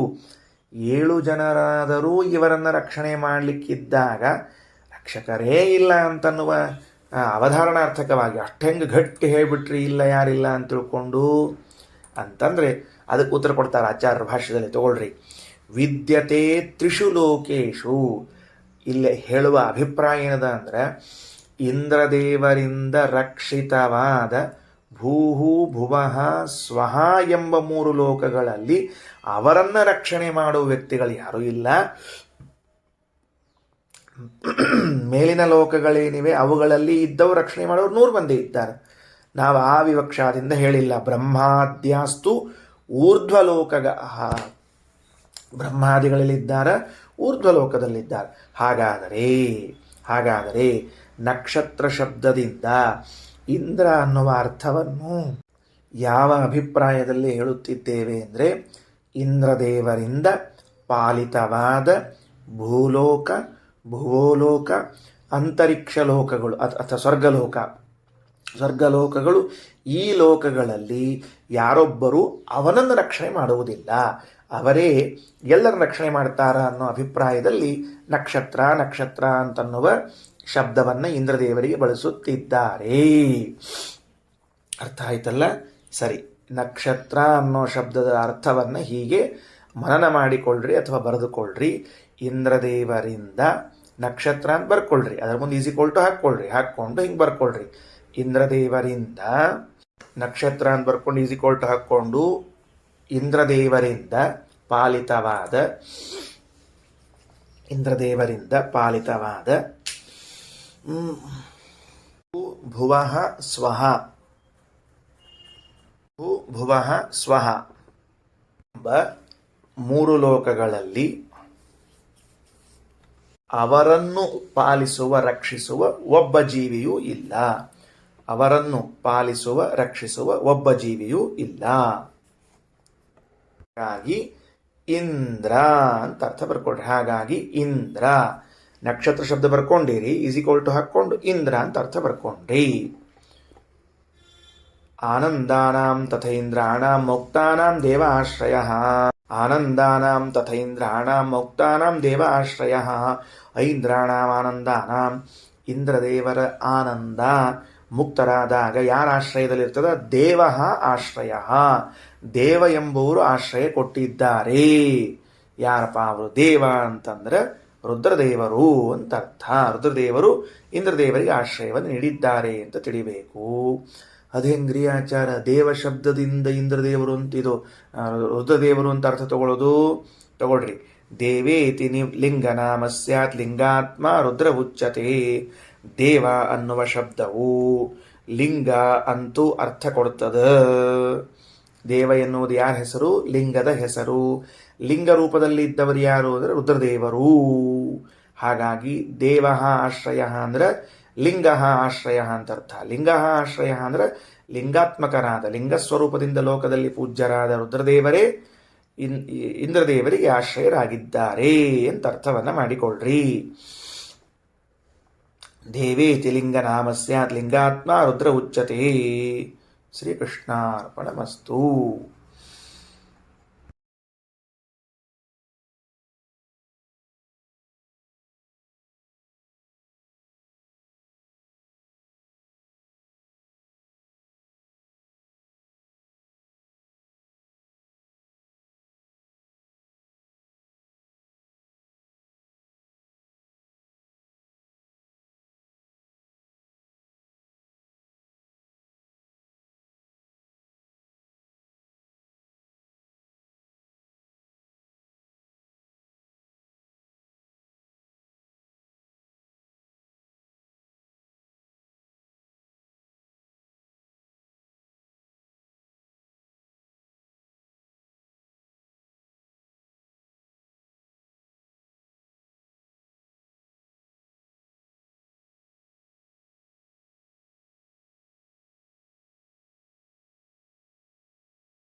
7 ಜನರಾದರೂ ಇವರನ್ನು ರಕ್ಷಣೆ ಮಾಡಲಿಕ್ಕಿದ್ದಾಗ ರಕ್ಷಕರೇ ಇಲ್ಲ ಅಂತನ್ನುವ ಅವಧಾರಣಾರ್ಥಕವಾಗಿ ಅಷ್ಟೆಂಗೆ ಗಟ್ಟಿ ಹೇಳಿಬಿಟ್ರಿ ಇಲ್ಲ ಯಾರಿಲ್ಲ ಅಂತ ತಿಳ್ಕೊಂಡು ಅಂತಂದರೆ ಅದಕ್ಕೆ ಉತ್ತರ ಕೊಡ್ತಾರೆ ಆಚಾರ್ಯರ ಭಾಷ್ಯದಲ್ಲಿ. ತಗೊಳ್ರಿ, ವಿದ್ಯತೆ ತ್ರಿಷು ಲೋಕೇಶು. ಇಲ್ಲಿ ಹೇಳುವ ಅಭಿಪ್ರಾಯ ಏನದ ಅಂದರೆ ಇಂದ್ರದೇವರಿಂದ ರಕ್ಷಿತವಾದ ಭೂಹು ಭುವಃ ಸ್ವಹ ಎಂಬ 3 ಲೋಕಗಳಲ್ಲಿ ಅವರನ್ನ ರಕ್ಷಣೆ ಮಾಡುವ ವ್ಯಕ್ತಿಗಳು ಯಾರೂ ಇಲ್ಲ. ಮೇಲಿನ ಲೋಕಗಳೇನಿವೆ ಅವುಗಳಲ್ಲಿ ಇದ್ದವು ರಕ್ಷಣೆ ಮಾಡೋರು 100 ಮಂದಿ ಇದ್ದಾರೆ. ನಾವು ಆ ವಿವಕ್ಷಾದಿಂದ ಹೇಳಿಲ್ಲ. ಬ್ರಹ್ಮಾದ್ಯಾಸ್ತು ಊರ್ಧ್ವಲೋಕಗ, ಬ್ರಹ್ಮಾದಿಗಳಲ್ಲಿದ್ದಾರೆ, ಊರ್ಧ್ವಲೋಕದಲ್ಲಿದ್ದಾರೆ. ಹಾಗಾದರೆ ನಕ್ಷತ್ರ ಶಬ್ದದಿಂದ ಇಂದ್ರ ಅನ್ನುವ ಅರ್ಥವನ್ನು ಯಾವ ಅಭಿಪ್ರಾಯದಲ್ಲಿ ಹೇಳುತ್ತಿದ್ದೇವೆ ಅಂದರೆ, ಇಂದ್ರದೇವರಿಂದ ಪಾಲಿತವಾದ ಭೂಲೋಕ, ಭುವೋಲೋಕ, ಅಂತರಿಕ್ಷ ಲೋಕಗಳು ಅಥವಾ ಸ್ವರ್ಗಲೋಕಗಳು, ಈ ಲೋಕಗಳಲ್ಲಿ ಯಾರೊಬ್ಬರು ಅವನನ್ನು ರಕ್ಷಣೆ ಮಾಡುವುದಿಲ್ಲ, ಅವರೇ ಎಲ್ಲರ ರಕ್ಷಣೆ ಮಾಡ್ತಾರ ಅನ್ನೋ ಅಭಿಪ್ರಾಯದಲ್ಲಿ ನಕ್ಷತ್ರ ಅಂತನ್ನುವ ಶಬ್ದವನ್ನು ಇಂದ್ರದೇವರಿಗೆ ಬಳಸುತ್ತಿದ್ದಾರೆ. ಅರ್ಥ ಆಯ್ತಲ್ಲ? ಸರಿ, ನಕ್ಷತ್ರ ಅನ್ನೋ ಶಬ್ದದ ಅರ್ಥವನ್ನು ಹೀಗೆ ಮನನ ಮಾಡಿಕೊಳ್ಳ್ರಿ ಅಥವಾ ಬರೆದುಕೊಳ್ಳ್ರಿ. ಇಂದ್ರದೇವರಿಂದ ನಕ್ಷತ್ರ ಅಂತ ಬರ್ಕೊಳ್ರಿ, ಅದರ ಮುಂದೆ ಈಸಿಕೊಲ್ಟು ಹಾಕ್ಕೊಂಡು ಹಿಂಗೆ ಬರ್ಕೊಳ್ರಿ. ಇಂದ್ರದೇವರಿಂದ ನಕ್ಷತ್ರ ಅಂತ ಬರ್ಕೊಂಡು ಈಸಿಕೊಲ್ಟು ಹಾಕ್ಕೊಂಡು ಇಂದ್ರದೇವರಿಂದ ಪಾಲಿತವಾದ ಭುವಃ ಸ್ವಹ ಎಂಬ 3 ಲೋಕಗಳಲ್ಲಿ ಅವರನ್ನು ಪಾಲಿಸುವ ರಕ್ಷಿಸುವ ಒಬ್ಬ ಜೀವಿಯೂ ಇಲ್ಲ. ಹಾಗಾಗಿ ಇಂದ್ರ ಅಂತ ಅರ್ಥ ಬರ್ಕೊಳ್ರಿ. ಹಾಗಾಗಿ ಇಂದ್ರ ನಕ್ಷತ್ರ ಶಬ್ದ ಬರ್ಕೊಂಡಿರಿ, ಈಸಿಕೊಲ್ಟು ಹಾಕ್ಕೊಂಡು ಇಂದ್ರ ಅಂತ ಅರ್ಥ ಬರ್ಕೊಂಡ್ರಿ. ಆನಂದಾನಾಂ ತಥೈಂದ್ರಾಣಾಂ ಮೌಕ್ತಾನಾಂ ದೇವ ಆಶ್ರಯಃ. ಆನಂದಾನಾಂ ತಥೈಂದ್ರಾಣಾಂ ಮೌಕ್ತಾನಾಂ ದೇವ ಆಶ್ರಯಃ. ಐಂದ್ರಾಣಾಂ ಆನಂದಾನಾಂ, ಇಂದ್ರದೇವರ ಆನಂದ ಮುಕ್ತರಾದಾಗ ಯಾರ ಆಶ್ರಯದಲ್ಲಿರ್ತದ? ದೇವ ಆಶ್ರಯ, ದೇವ ಎಂಬುವರು ಆಶ್ರಯ ಕೊಟ್ಟಿದ್ದಾರೆ. ಯಾರಪ್ಪ ಅವರು? ದೇವ ಅಂತಂದ್ರೆ ರುದ್ರದೇವರು ಅಂತ ಅರ್ಥ. ರುದ್ರದೇವರು ಇಂದ್ರದೇವರಿಗೆ ಆಶ್ರಯವನ್ನು ನೀಡಿದ್ದಾರೆ ಅಂತ ತಿಳಿಬೇಕು. ಅದೇಂಗ್ರಿ ಆಚಾರ? ದೇವ ಶಬ್ದದಿಂದ ಇಂದ್ರದೇವರು ಅಂತಿದು ರುದ್ರದೇವರು ಅಂತ ಅರ್ಥ ತಗೊಳ್ರಿ. ದೇವೇತಿ ಲಿಂಗನಾಮ ಸ್ಯಾತ್ ಲಿಂಗಾತ್ಮ ರುದ್ರ ಉಚ್ಯತೆ. ದೇವ ಅನ್ನುವ ಶಬ್ದವು ಲಿಂಗ ಅಂತೂ ಅರ್ಥ ಕೊಡ್ತದ. ದೇವ ಎನ್ನುವುದು ಯಾರ ಹೆಸರು? ಲಿಂಗದ ಹೆಸರು. ಲಿಂಗ ರೂಪದಲ್ಲಿ ಇದ್ದವರು ಯಾರು ಅಂದರೆ ರುದ್ರದೇವರು. ಹಾಗಾಗಿ ದೇವ ಆಶ್ರಯ ಅಂದ್ರೆ ಲಿಂಗ ಆಶ್ರಯ ಅಂತ ಅರ್ಥ. ಲಿಂಗ ಆಶ್ರಯ ಅಂದ್ರೆ ಲಿಂಗಾತ್ಮಕರಾದ, ಲಿಂಗಸ್ವರೂಪದಿಂದ ಲೋಕದಲ್ಲಿ ಪೂಜ್ಯರಾದ ರುದ್ರದೇವರೇ ಇಂದ್ರದೇವರಿಗೆ ಆಶ್ರಯರಾಗಿದ್ದಾರೆ ಅಂತ ಅರ್ಥವನ್ನ ಮಾಡಿಕೊಳ್ಳ್ರಿ. ದೇವೇತಿ ಲಿಂಗನಾಮ ಸ್ಯಾತ್ ಲಿಂಗಾತ್ಮ ರುದ್ರ ಉಚ್ಯತೆ. ಶ್ರೀಕೃಷ್ಣಾರ್ಪಣಮಸ್ತು.